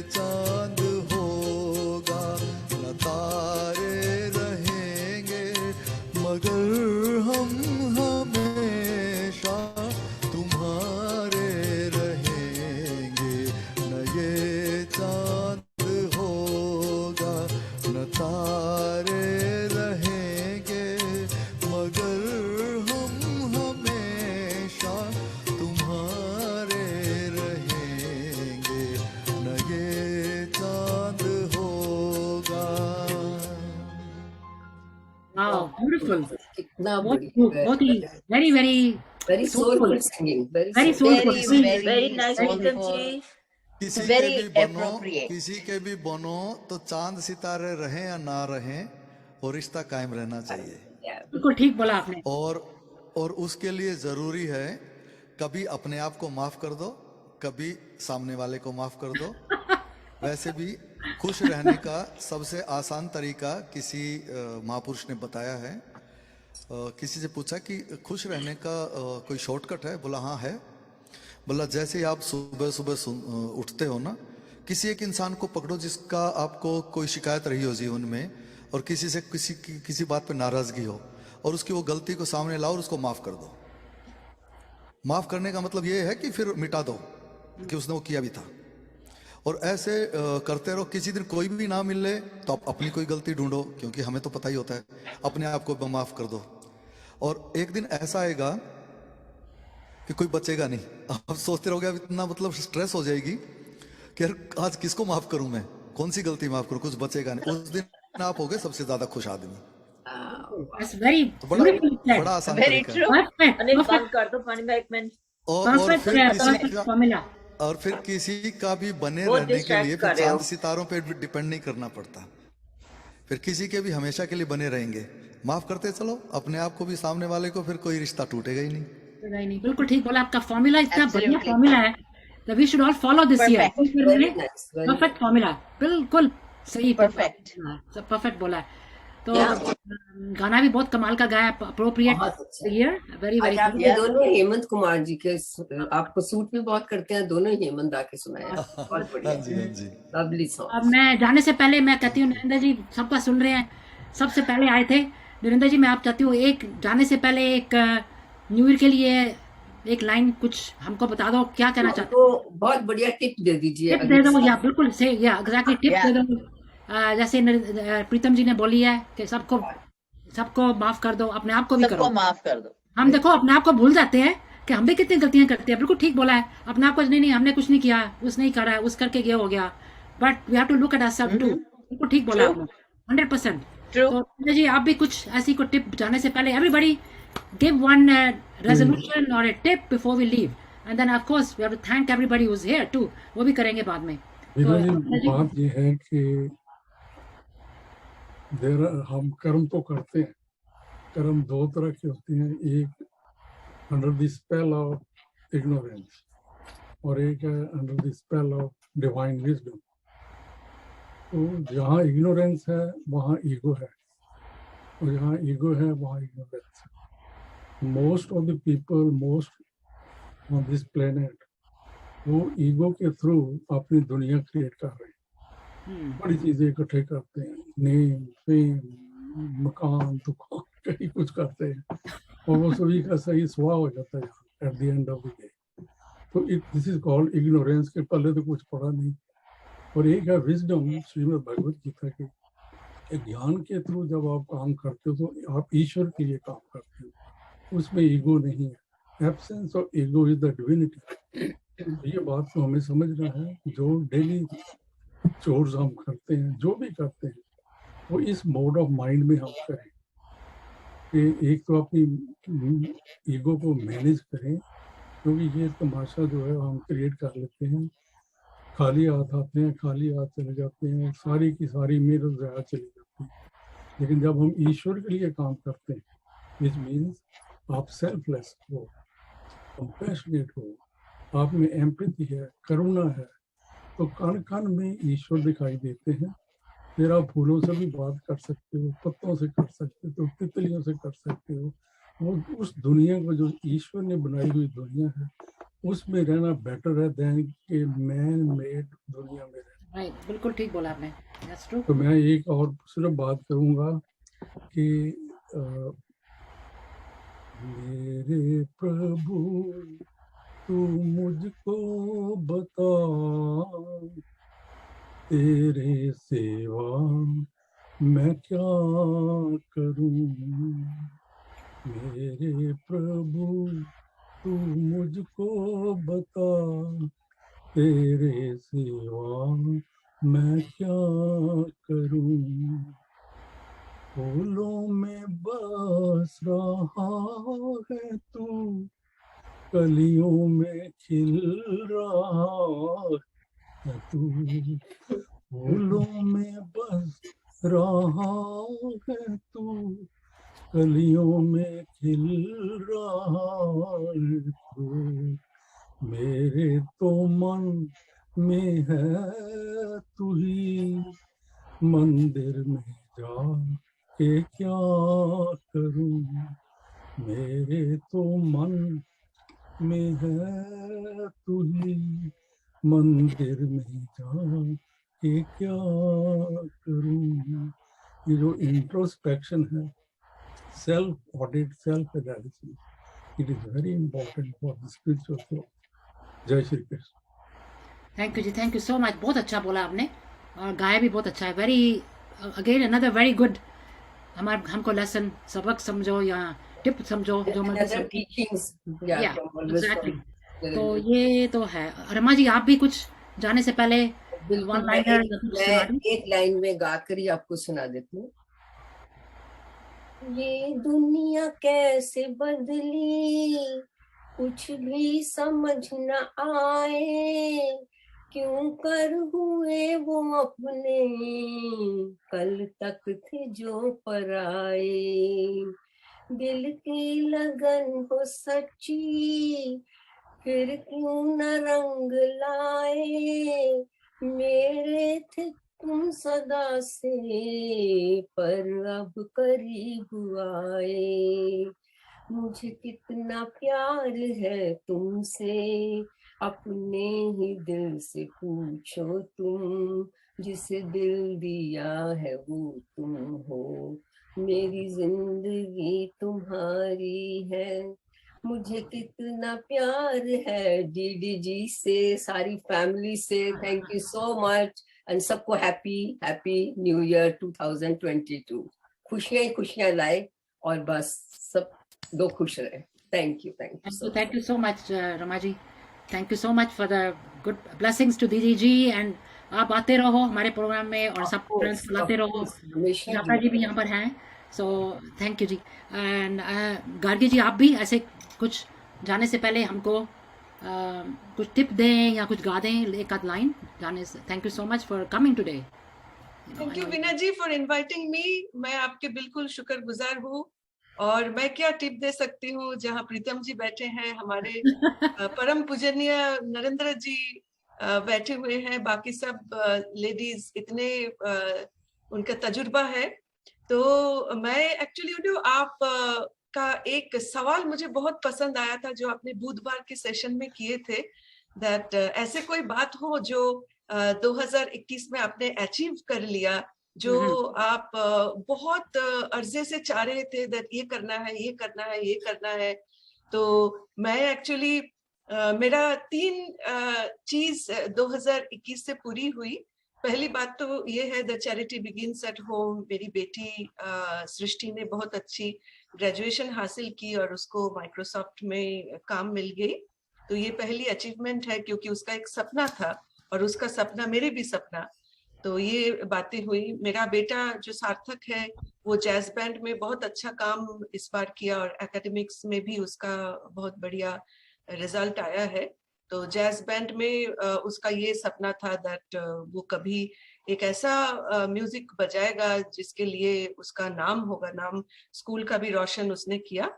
चांद होगा न तारे रहेंगे, मगर हम हमेशा तुम्हारे रहेंगे। न ये चांद होगा न तारे रहेंगे, मगर हम हमेशा तुम्हारे रहेंगे। न ये चांद ब्यूटीफुल, कितना बहुत ही very very very soulful singing, very soulful, very nice Pritam ji. किसी के Very भी बनो, appropriate. किसी के भी बनो तो चांद सितारे रहें या ना रहें, वो रिश्ता कायम रहना चाहिए। बिल्कुल ठीक बोला आपने। और उसके लिए जरूरी है कभी अपने आप को माफ कर दो, कभी सामने वाले को माफ कर दो। वैसे भी खुश रहने का सबसे आसान तरीका किसी महापुरुष ने बताया है। किसी से पूछा कि खुश रहने का कोई शॉर्टकट है? बोला हाँ है। बोला जैसे ही आप सुबह सुबह उठते हो ना, किसी एक इंसान को पकड़ो जिसका आपको कोई शिकायत रही हो जीवन में, और किसी से किसी बात पे नाराजगी हो, और उसकी वो गलती को सामने लाओ और उसको माफ कर दो। माफ करने का मतलब ये है कि फिर मिटा दो कि उसने वो किया भी था, और ऐसे करते रहो। किसी दिन कोई भी ना मिले तो आप अपनी कोई गलती ढूंढो, क्योंकि हमें तो पता ही होता है, अपने आप को माफ कर दो। और एक दिन ऐसा आएगा कि कोई बचेगा नहीं। आप सोचते रहोगे, अब इतना मतलब स्ट्रेस हो जाएगी कि यार आज किसको माफ करूं, मैं कौन सी गलती माफ करूं, कुछ बचेगा नहीं। उस दिन आप होगे सबसे ज्यादा खुश आदमी। That's very तो बड़ा beautifully said. बड़ा आसान Very तरीका है। true. Perfect, अनिल perfect, बंद कर दो पानी का 1 मिनट। और perfect, फिर किसी perfect का formula. और फिर किसी का भी बने बहुत रहने के distract लिए कर फिर रहे हो। चांद सितारों पे डिपेंड नहीं करना पड़ता। फिर किसी के भी हमेशा के लिए बने रहेंगे। माफ करते चलो अपने आप को भी, सामने वाले को, फिर कोई रिश्ता टूटेगा ही नहीं। नहीं, बिल्कुल ठीक बोला। आपका फॉर्मूला इतना बढ़िया Absolutely. फॉर्मूला है, that we should all follow this year. Perfect. Very nice, very perfect formula, बिल्कुल सही Perfect. सब परफेक्ट बोला है। तो Yeah. गाना भी बहुत कमाल का गाया, अप्रोप्रिएट बहुत अच्छा। ईयर, वेरी आज वेरी आपने दोनों हेमंत कुमार जी के आपको सूट भी बहुत करते हैं, दोनों ही हेमंत दा के सुनाया, बहुत हाँ बढ़िया, जी, हाँ जी। लवली अब सॉन्ग। मैं जाने से पहले मैं कहती हूँ, नरेंद्र जी सबका सुन रहे हैं, सबसे पहले आए थे नरेंद्र जी, मैं आप चाहती हूँ एक जाने से पहले एक न्यू ईयर के लिए एक लाइन कुछ हमको बता दो, क्या कहना चाहते हो? तो बहुत बढ़िया टिप दे दीजिए। टिप दे दो, या बिल्कुल से, या एग्जैक्टली टिप Yeah. दे दो। जैसे प्रीतम जी ने बोली है कि सबको माफ कर दो, अपने आप को भी सबको करो। माफ कर दो। हम देखो अपने आप को भूल जाते हैं कि हम भी कितनी गलतियां करते हैं। बिल्कुल ठीक बोला है, अपने आप को नहीं हमने कुछ नहीं किया, उस नहीं करा, उस करके ये हो गया, but we have to look at ourselves too. बिल्कुल ठीक बोला आपने, 100%। True. तो संजय जी आप भी कुछ ऐसी को टिप जाने से पहले, एवरीबॉडी गिव वन रेजोल्यूशन और a tip before we leave, and then of course we have to thank everybody who is here too, वो भी करेंगे बाद में। वीना जी, संजय जी, बात ये है कि हम कर्म तो करते हैं, कर्म दो तरह के होते हैं, एक under the spell of ignorance और एक है under the spell of divine wisdom. तो जहाँ इग्नोरेंस है वहाँ ईगो है, और जहाँ ईगो है वहाँ इग्नोरेंस है। Most of the people, most on this planet, वो ईगो के थ्रू अपनी दुनिया क्रिएट कर रहे हैं, बड़ी चीजें इकट्ठे करते हैं, नेम, फेम, मकान, दुकान, कहीं कुछ करते हैं, और वो सभी का सही स्वाह हो जाता है at the end of the day. तो दिस इज कॉल्ड इग्नोरेंस के पहले तो कुछ पढ़ा नहीं। और एक है विजडम, श्रीमद् भगवत गीता के ज्ञान के थ्रू जब आप काम करते हो तो आप ईश्वर के लिए काम करते हो, उसमें ईगो नहीं है। Absence of ego is the divinity. ये बात तो हमें समझना है। जो डेली चोर्स हम करते हैं, जो भी करते हैं, वो इस मोड ऑफ माइंड में हम करें कि एक तो अपनी ईगो को मैनेज करें, क्योंकि ये तमाशा जो है हम क्रिएट कर लेते हैं। खाली हाथ आते हैं, खाली हाथ चले जाते हैं, सारी की सारी मेहनत ज़ाया चली जाती है। लेकिन जब हम ईश्वर के लिए काम करते हैं, विच मीन्स आप सेल्फलेस हो, कंपैशनेट हो, आप में एम्पैथी है, करुणा है, तो कण कण में ईश्वर दिखाई देते हैं। फिर आप फूलों से भी बात कर सकते हो, पत्तों से कर सकते हो, तितलियों से कर सकते हो। वो उस दुनिया को जो ईश्वर ने बनाई हुई दुनिया है, उसमें रहना बेटर है देन कि मैन मेड दुनिया में रहना। राइट, बिल्कुल ठीक बोला आपने, दैट्स ट्रू। तो मैं एक और सिर्फ बात करूंगा कि मेरे प्रभु तू मुझको बता, तेरे सेवा मैं क्या करूं। मेरे प्रभु तू मुझको बता, तेरे सिवा मैं क्या करूं। फूलों में बस रहा है तू, कलियों में खिल रहा है तू, फूलों में बस रहा है तू, कलियों में खिल रहा है तू, मेरे तो मन में है तू ही, मंदिर में जा के क्या करूं, मेरे तो मन में है तू ही, मंदिर में जा के क्या करूं। ये जो इंट्रोस्पेक्शन है, self audit, self analysis, it is very important for the spiritual growth. जय Shri Krishna. Thank you ji, thank you so much. बहुत अच्छा बोला आपने और गाया भी बहुत अच्छा है। Very again another very good हमको लेसन, सबक समझो या टिप समझो जो मैं Another teachings, yeah, या from always एग्जैक्टली। from तो Narendra. ये तो है। रमा जी आप भी कुछ जाने से पहले बिल्कुल, वन मैं लाइनर कुछ सुना दूं? एक लाइन में गाकर ही आपको सुना देती हूँ। ये दुनिया कैसे बदली, कुछ भी समझ न आए, क्यों कर हुए वो अपने, कल तक थे जो पराए, दिल की लगन हो सच्ची, फिर क्यों न रंग लाए, मेरे थे तुम सदा से, पर अब करीब आए, मुझे कितना प्यार है तुमसे, अपने ही दिल से पूछो तुम, जिसे दिल दिया है वो तुम हो, मेरी जिंदगी तुम्हारी है, मुझे कितना प्यार है डीडी जी से, सारी फैमिली से। Thank you so much and सबको हैप्पी हैप्पी न्यू ईयर 2022। खुशियां ही खुशियां लाए और बस सब दो खुश रहे। Thank you thank you so much Rama ji. Thank you so much for the good blessings to didi ji. And आप आते रहो हमारे प्रोग्राम में और सब फ्रेंड्स को लाते रहो। हमेशा लता जी भी यहाँ पर हैं। So thank you ji. And Gargi ji आप भी ऐसे कुछ जाने से पहले हमको कुछ टिप दें या कुछ गा दें एक आध लाइन जाने से। Thank you so much for coming today. Thank you Veena ji for inviting me. मैं आपके बिल्कुल शुक्रगुजार हूँ। और मैं क्या टिप दे सकती हूँ, जहाँ प्रीतम जी बैठे हैं, हमारे परम पूजनीय नरेंद्र जी बैठे हुए हैं, बाकी सब लेडीज इतने उनका तजुर्बा है। तो मैं एक्चुअली आप का एक सवाल मुझे बहुत पसंद आया था जो आपने बुधवार के सेशन में किए थे, दैट ऐसे कोई बात हो जो 2021 में आपने अचीव कर लिया, जो आप बहुत अर्जे से चाह रहे थे, दैट ये करना है, ये करना है, ये करना है। तो मैं एक्चुअली मेरा 3 चीज 2021 से पूरी हुई। पहली बात तो ये है the charity begins at home. मेरी बेटी सृष्टि ने बहुत अच्छी ग्रेजुएशन हासिल की और उसको माइक्रोसॉफ्ट में काम मिल गई। तो ये पहली अचीवमेंट है, क्योंकि उसका एक सपना था और उसका सपना मेरे भी सपना। तो ये बातें हुई। मेरा बेटा जो सार्थक है वो जैज बैंड में बहुत अच्छा काम इस बार किया और एकेडमिक्स में भी उसका बहुत बढ़िया रिजल्ट आया है। तो जैज बैंड में उसका ये सपना था दैट वो कभी एक ऐसा म्यूजिक बजाएगा जिसके लिए उसका नाम होगा, नाम स्कूल का भी रोशन उसने किया।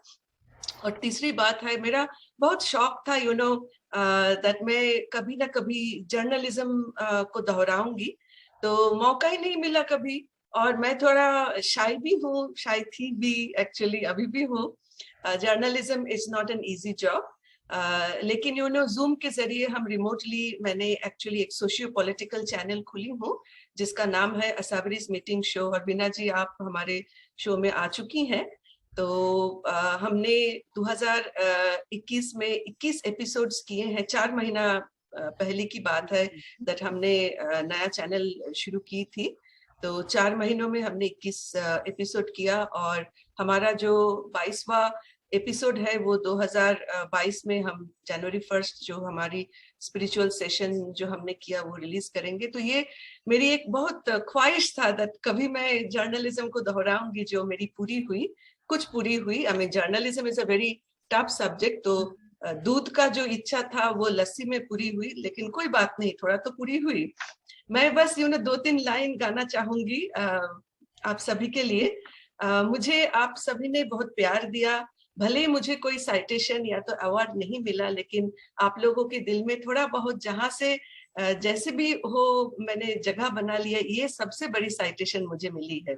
और तीसरी बात है, मेरा बहुत शौक था दैट मैं कभी ना कभी जर्नलिज्म को दोहराऊंगी, तो मौका ही नहीं मिला कभी। और मैं थोड़ा शाय भी हूँ, शाय थी भी एक्चुअली, अभी भी हूँ। Journalism is not an easy job. लेकिन जूम के जरिए हम रिमोटली, मैंने एक्चुअली एक सोशियो पॉलिटिकल चैनल खुली हूँ जिसका नाम है असावरीज मीटिंग शो। और बीना जी आप हमारे शो में आ चुकी हैं। तो हमने 2021 में 21 एपिसोड्स किए हैं। 4 महीना पहले की बात है दैट हमने नया चैनल शुरू की थी। तो 4 महीनों में हमने 21 एपिसोड किया और हमारा जो 22वां एपिसोड है वो 2022 में हम जनवरी 1 जो हमारी स्पिरिचुअल सेशन जो हमने किया वो रिलीज करेंगे। तो ये मेरी एक बहुत ख्वाहिश था दैट कभी मैं जर्नलिज्म को दोहराऊंगी, जो मेरी पूरी हुई, कुछ पूरी हुई। I mean journalism is a very tough subject, तो दूध का जो इच्छा था वो लस्सी में पूरी हुई, लेकिन कोई बात नहीं, थोड़ा तो पूरी हुई। मैं बस 2-3 लाइन गाना चाहूंगी आप सभी के लिए। मुझे आप सभी ने बहुत प्यार दिया, भले ही मुझे कोई साइटेशन या तो अवार्ड नहीं मिला, लेकिन आप लोगों के दिल में थोड़ा बहुत जहां से जैसे भी हो मैंने जगह बना लिया, ये सबसे बड़ी साइटेशन मुझे मिली है।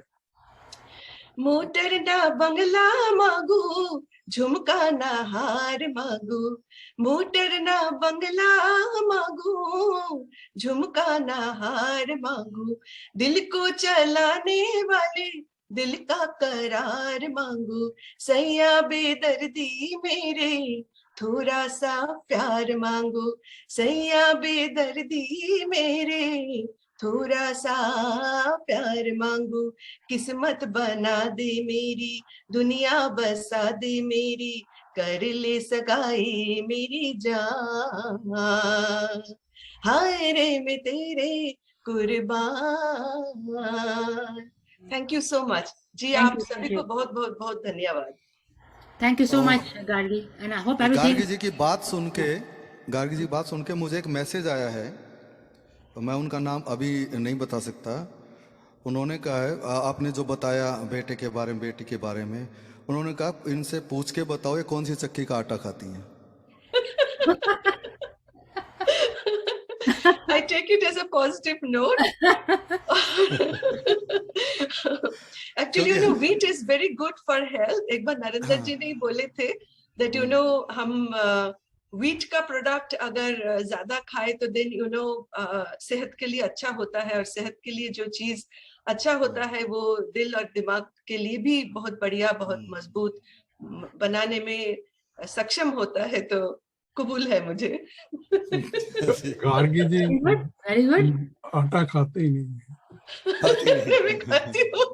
मोटर ना बंगला मांगू, झुमका ना हार मांगू, मोटर ना बंगला मांगू, झुमका ना हार मांगू, दिल को चलाने वाले दिल का करार मांगू, सैया बेदर्दी मेरे थोड़ा सा प्यार मांगू, सैया बेदर्दी मेरे थोड़ा सा प्यार मांगू, किस्मत बना दे मेरी, दुनिया बसा दे मेरी, कर ले सगाई मेरी जान, हाय रे मैं तेरे कुर्बान। Thank you so much ji. Thank आप you, सभी thank को you. बहुत बहुत बहुत धन्यवाद। Thank you so Oh. much, Gargi. And I hope ये everything. गार्गी जी की बात सुन के मुझे एक मैसेज आया है, तो मैं उनका नाम अभी नहीं बता सकता। उन्होंने कहा है, आपने जो बताया बेटे के बारे में, बेटी के बारे में, उन्होंने कहा इनसे पूछ के बताओ ये कौन सी चक्की का आटा खाती हैं। I take it as a positive note. Actually, wheat is very good for health. एक बार नरेंद्र जी ने बोले थे that हम wheat का प्रोडक्ट अगर ज्यादा खाए तो then सेहत के लिए अच्छा होता है, और सेहत के लिए जो चीज अच्छा होता है वो दिल और दिमाग के लिए भी बहुत बढ़िया, बहुत मजबूत बनाने में सक्षम होता है। तो कबूल है मुझे। गार्गी जी Very good, very good. आटा खाते ही नहीं है। मैं खाती हूँ।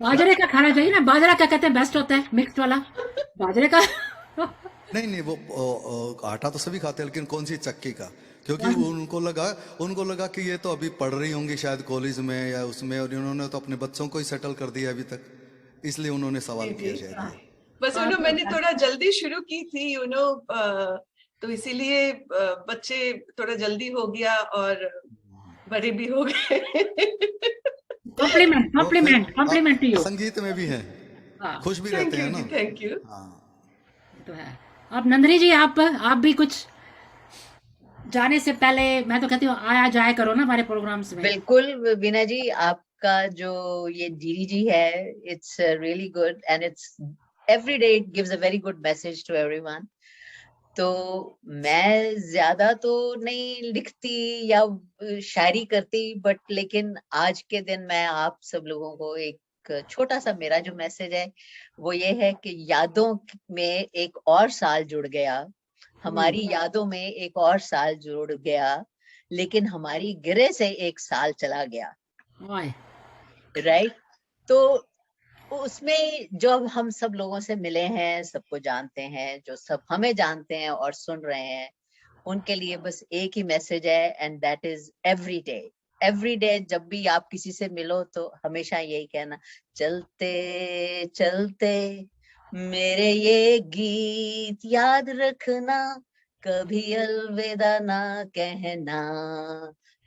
बाजरे का खाना चाहिए ना, बाजरा क्या कहते हैं बेस्ट होता है, मिक्स्ड वाला बाजरे का। नहीं वो आटा तो सभी खाते हैं, लेकिन कौन सी चक्की का, क्योंकि उनको लगा कि ये तो अभी पढ़ रही होंगी शायद कॉलेज में या उसमें, और उन्होंने तो अपने बच्चों को ही सेटल कर दिया अभी तक, इसलिए उन्होंने सवाल किया शायद ये। बस मैंने थोड़ा जल्दी शुरू की थी तो इसीलिए बच्चे थोड़ा जल्दी हो गया और बड़े भी हो गए। Compliment to you. संगीत में भी है, खुश भी रहते हैं ना। Thank you. तो है। अब नंदिनी जी आप भी कुछ जाने से पहले, मैं तो कहती हूँ आया जाया करो ना हमारे प्रोग्राम्स में। बिल्कुल बीना जी, आपका जो ये डीडीजी है, it's really good and it's every day it gives a very good message to everyone. तो मैं ज्यादा तो नहीं लिखती या शायरी करती, बट लेकिन आज के दिन मैं आप सब लोगों को एक छोटा सा मेरा जो मैसेज है वो ये है कि यादों में एक और साल जुड़ गया, हमारी यादों में एक और साल जुड़ गया, लेकिन हमारी गिरे से एक साल चला गया। राइट। तो उसमें जो हम सब लोगों से मिले हैं, सबको जानते हैं, जो सब हमें जानते हैं और सुन रहे हैं, उनके लिए बस एक ही मैसेज है, and that is every day जब भी आप किसी से मिलो तो हमेशा यही कहना, चलते चलते मेरे ये गीत याद रखना, कभी अलविदा ना कहना,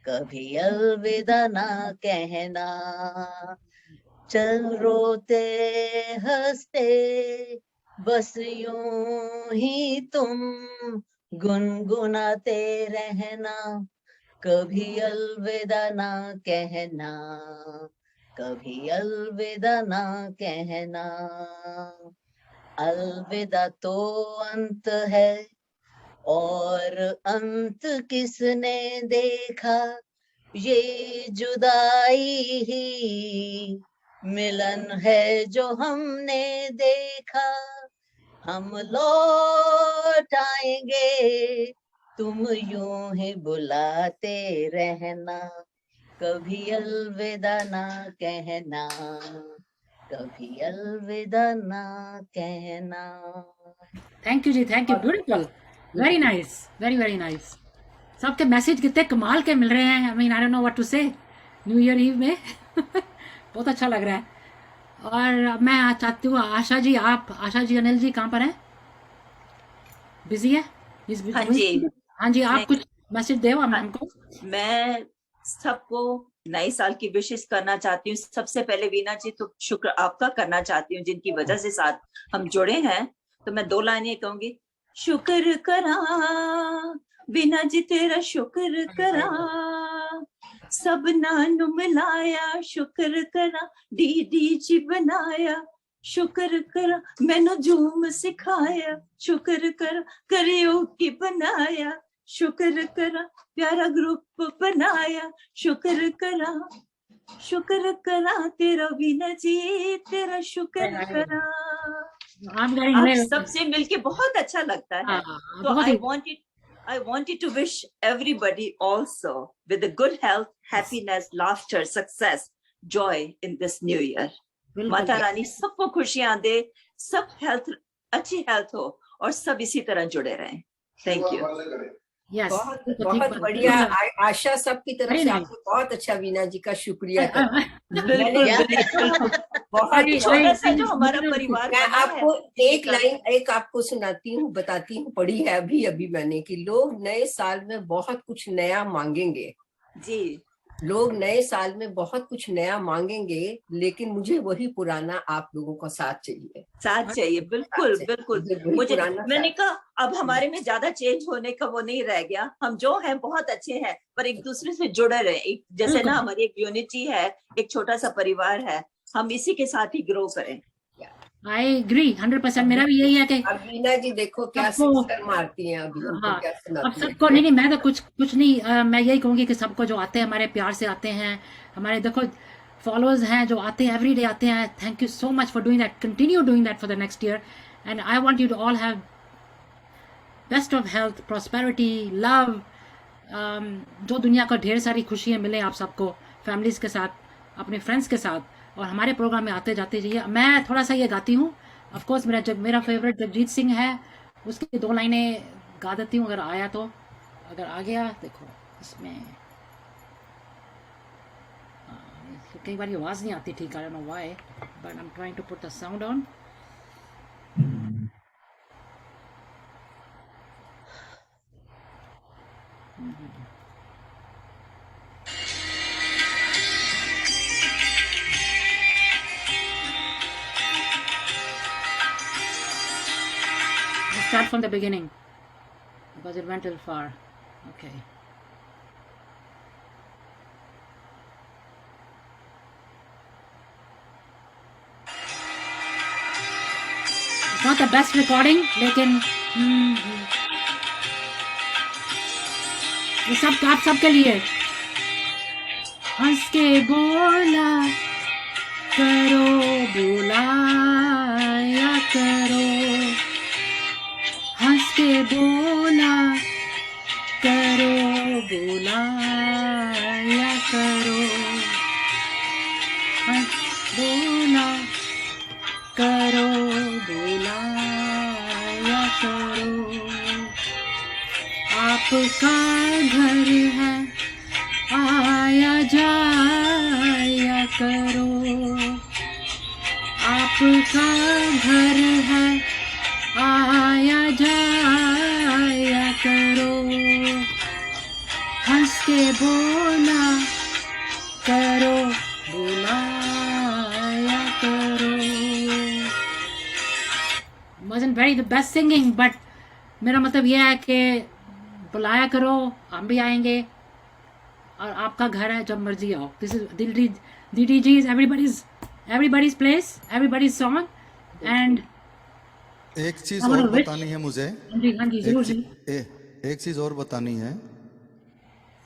कभी अलविदा ना कहना, चल रोते हंसते बस यूं ही तुम गुनगुनाते रहना, कभी अलविदा ना कहना, कभी अलविदा ना कहना। अलविदा तो अंत है और अंत किसने देखा, ये जुदाई ही मिलन है जो हमने देखा, हम लौट आएंगे तुम यूं ही बुलाते रहना, कभी अलविदा ना कहना, कभी अलविदा ना कहना। Thank you ji, thank you, beautiful, very nice, very very nice. सबके मैसेज कितने कमाल के मिल रहे हैं। I mean I don't know what to say new year eve में। बहुत अच्छा लग रहा है। और अब मैं चाहती हूँ आशा जी, आप आशा जी, अनिल जी कहाँ पर हैं? बिजी है? हाँ जी, हाँ जी, आप मैं- कुछ मैसेज दे हमको। मैं सबको नए साल की विशेष करना चाहती हूँ। सबसे पहले वीना जी तो शुक्र आपका करना चाहती हूँ, जिनकी वजह से साथ हम जुड़े हैं। तो मैं 2 लाइनें कहूंगी। शुक्र करा वीना जी तेरा, शुक्र करा सब नानू मिलाया, शुक्र करा डी जी बनाया, शुक्र करा मैनू झूम सिखाया, शुक्र करा करियोकी बनाया, शुक्र करा प्यारा ग्रुप बनाया, शुक्र करा तेरा वीना जी तेरा, शुक्र करा। आप सबसे मिलके बहुत अच्छा लगता है। तो I wanted to wish everybody also with a good health, happiness, laughter, success, joy in this new year. Mata Rani सबको खुशियां दे, सब हेल्थ अच्छी हेल्थ हो और सब इसी तरह जुड़े रहें। Thank you. यस, बहुत बढ़िया। आशा सबकी तरफ से आपको बहुत अच्छा वीना जी का शुक्रिया बहुत छोटा सा जो हमारा परिवार मैं आपको एक लाइन एक आपको सुनाती हूँ, बताती हूँ, पढ़ी है अभी अभी मैंने, कि लोग नए साल में बहुत कुछ नया मांगेंगे जी, लोग नए साल में बहुत कुछ नया मांगेंगे, लेकिन मुझे वही पुराना आप लोगों का साथ चाहिए। बिल्कुल बिल्कुल। मुझे मैंने कहा अब हमारे में ज्यादा चेंज होने का वो नहीं रह गया। हम जो हैं बहुत अच्छे हैं, पर एक दूसरे से जुड़े रहे। एक जैसे ना हमारी एक यूनिटी है, एक छोटा सा परिवार है, हम इसी के साथ ही ग्रो करें। I agree 100%। मेरा भी यही है कि अब वीना जी देखो क्या सिस्टर मारती हैं अभी हमको, क्या सुनाती अब सबको नहीं मैं तो कुछ नहीं, मैं यही कहूंगी कि सबको जो आते हैं हमारे प्यार से आते हैं, हमारे देखो फॉलोअर्स हैं जो आते हैं, एवरी डे आते हैं। Thank you so much for doing that, continue doing that for the next year. And I want you to all have best of health, prosperity, love, जो दुनिया को ढेर सारी खुशियाँ मिले आप सबको, फैमिलीज के साथ, अपने फ्रेंड्स के साथ, और हमारे प्रोग्राम में आते जाते जाइए। मैं थोड़ा सा ये गाती हूँ, ऑफ कोर्स मेरा फेवरेट जगजीत सिंह है, उसकी 2 लाइनें गा देती हूँ अगर आया तो। अगर आ गया देखो इसमें कई बार आवाज़ नहीं आती ठीक, I don't know why, but I am trying to put the sound on. Start from the beginning because it went a little far. Okay. It's not the best recording, लेकिन ये सब आप सबके लिए। हंस के बोला करो, बुलाया करो, हंस के बोला करो, बुलाया करो, बोला करो, बुलाया करो। आपका घर है, आया जाया करो, आपका घर है, आया जाया करो, हंस के बोला करो, बुलाया करो। Wasn't very the best singing, but मेरा मतलब यह है कि बुलाया करो, हम भी आएंगे, और आपका घर है, जब मर्जी आओ। This is DDG is everybody's place, everybody's song, and एक चीज और बतानी है मुझे। हाँ जी जरूर जी। एक चीज और बतानी है।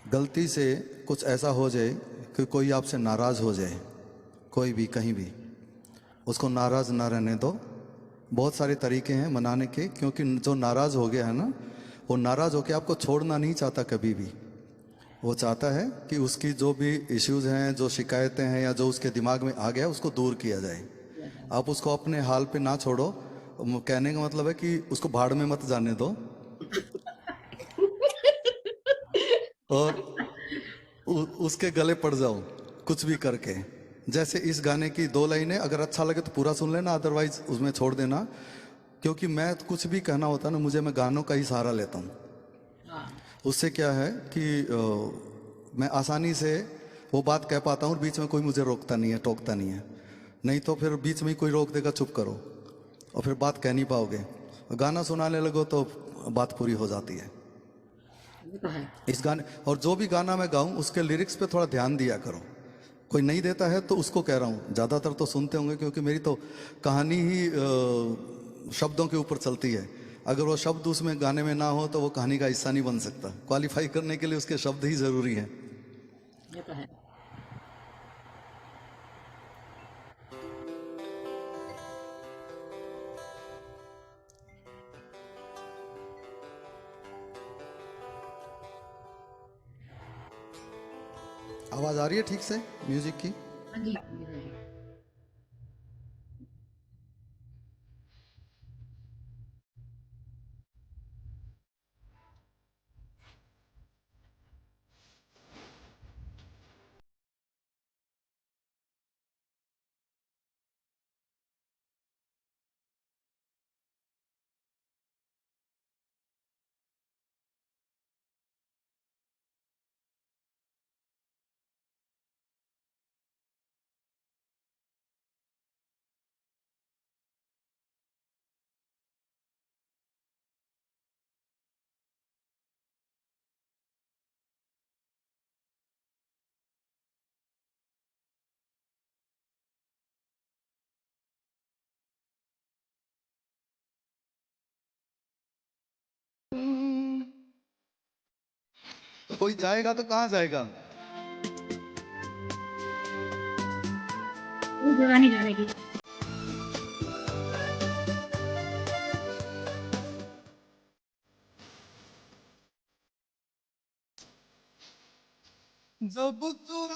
गलती से कुछ ऐसा हो जाए कि कोई आपसे नाराज हो जाए, कोई भी कहीं भी, उसको नाराज ना रहने दो। बहुत सारे तरीके हैं मनाने के, क्योंकि जो नाराज हो गया है ना, वो नाराज होकर आपको छोड़ना नहीं चाहता कभी भी। वो चाहता है कि उसकी जो भी इश्यूज हैं, जो शिकायतें हैं, या जो उसके दिमाग में आ गया, उसको दूर किया जाए। आप उसको अपने हाल पे ना छोड़ो। कहने का मतलब है कि उसको भाड़ में मत जाने दो, और उसके गले पड़ जाओ कुछ भी करके। जैसे इस गाने की 2 लाइनें अगर अच्छा लगे तो पूरा सुन लेना, अदरवाइज उसमें छोड़ देना। क्योंकि मैं कुछ भी कहना होता है ना, मुझे मैं गानों का ही सहारा लेता हूँ। हाँ, उससे क्या है कि मैं आसानी से वो बात कह पाता हूँ और बीच में कोई मुझे रोकता नहीं है, टोकता नहीं है। नहीं तो फिर बीच में ही कोई रोक देगा, चुप करो, और फिर बात कह नहीं पाओगे। गाना सुनाने लगो तो बात पूरी हो जाती है। वो तो है। इस गाने, और जो भी गाना मैं गाऊं उसके लिरिक्स पे थोड़ा ध्यान दिया करो। कोई नहीं देता है तो उसको कह रहा हूँ, ज़्यादातर तो सुनते होंगे क्योंकि मेरी तो कहानी ही शब्दों के ऊपर चलती है। अगर वो शब्द उसमें गाने में ना हो तो वो कहानी का हिस्सा नहीं बन सकता। क्वालिफाई करने के लिए उसके शब्द ही ज़रूरी हैं। ये तो है। आवाज़ आ रही है ठीक से म्यूजिक की? हाँ जी, हाँ जी, हाँ जी। कोई जाएगा तो कहाँ जाएगा? कोई जगह नहीं जाने की। जब तू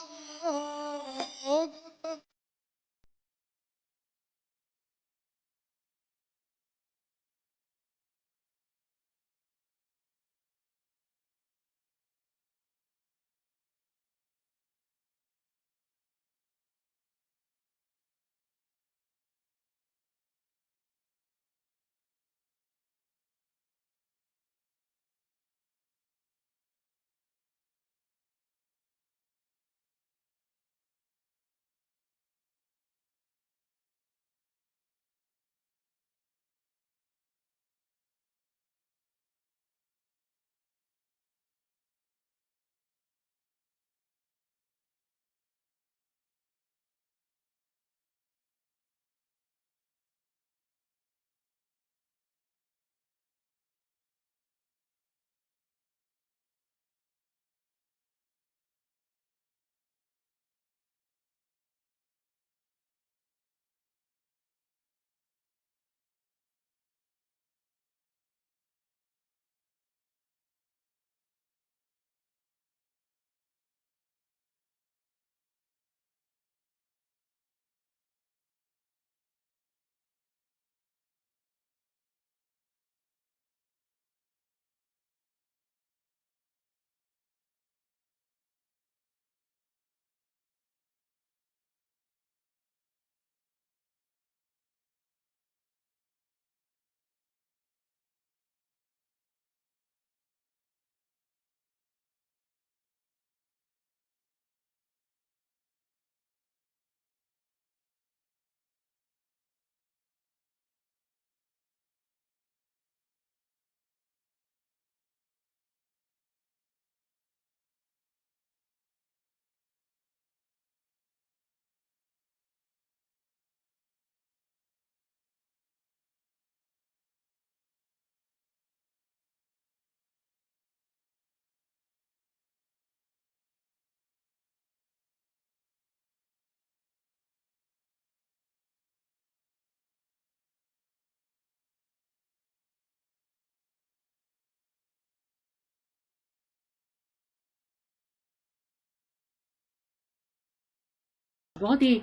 बहुत ही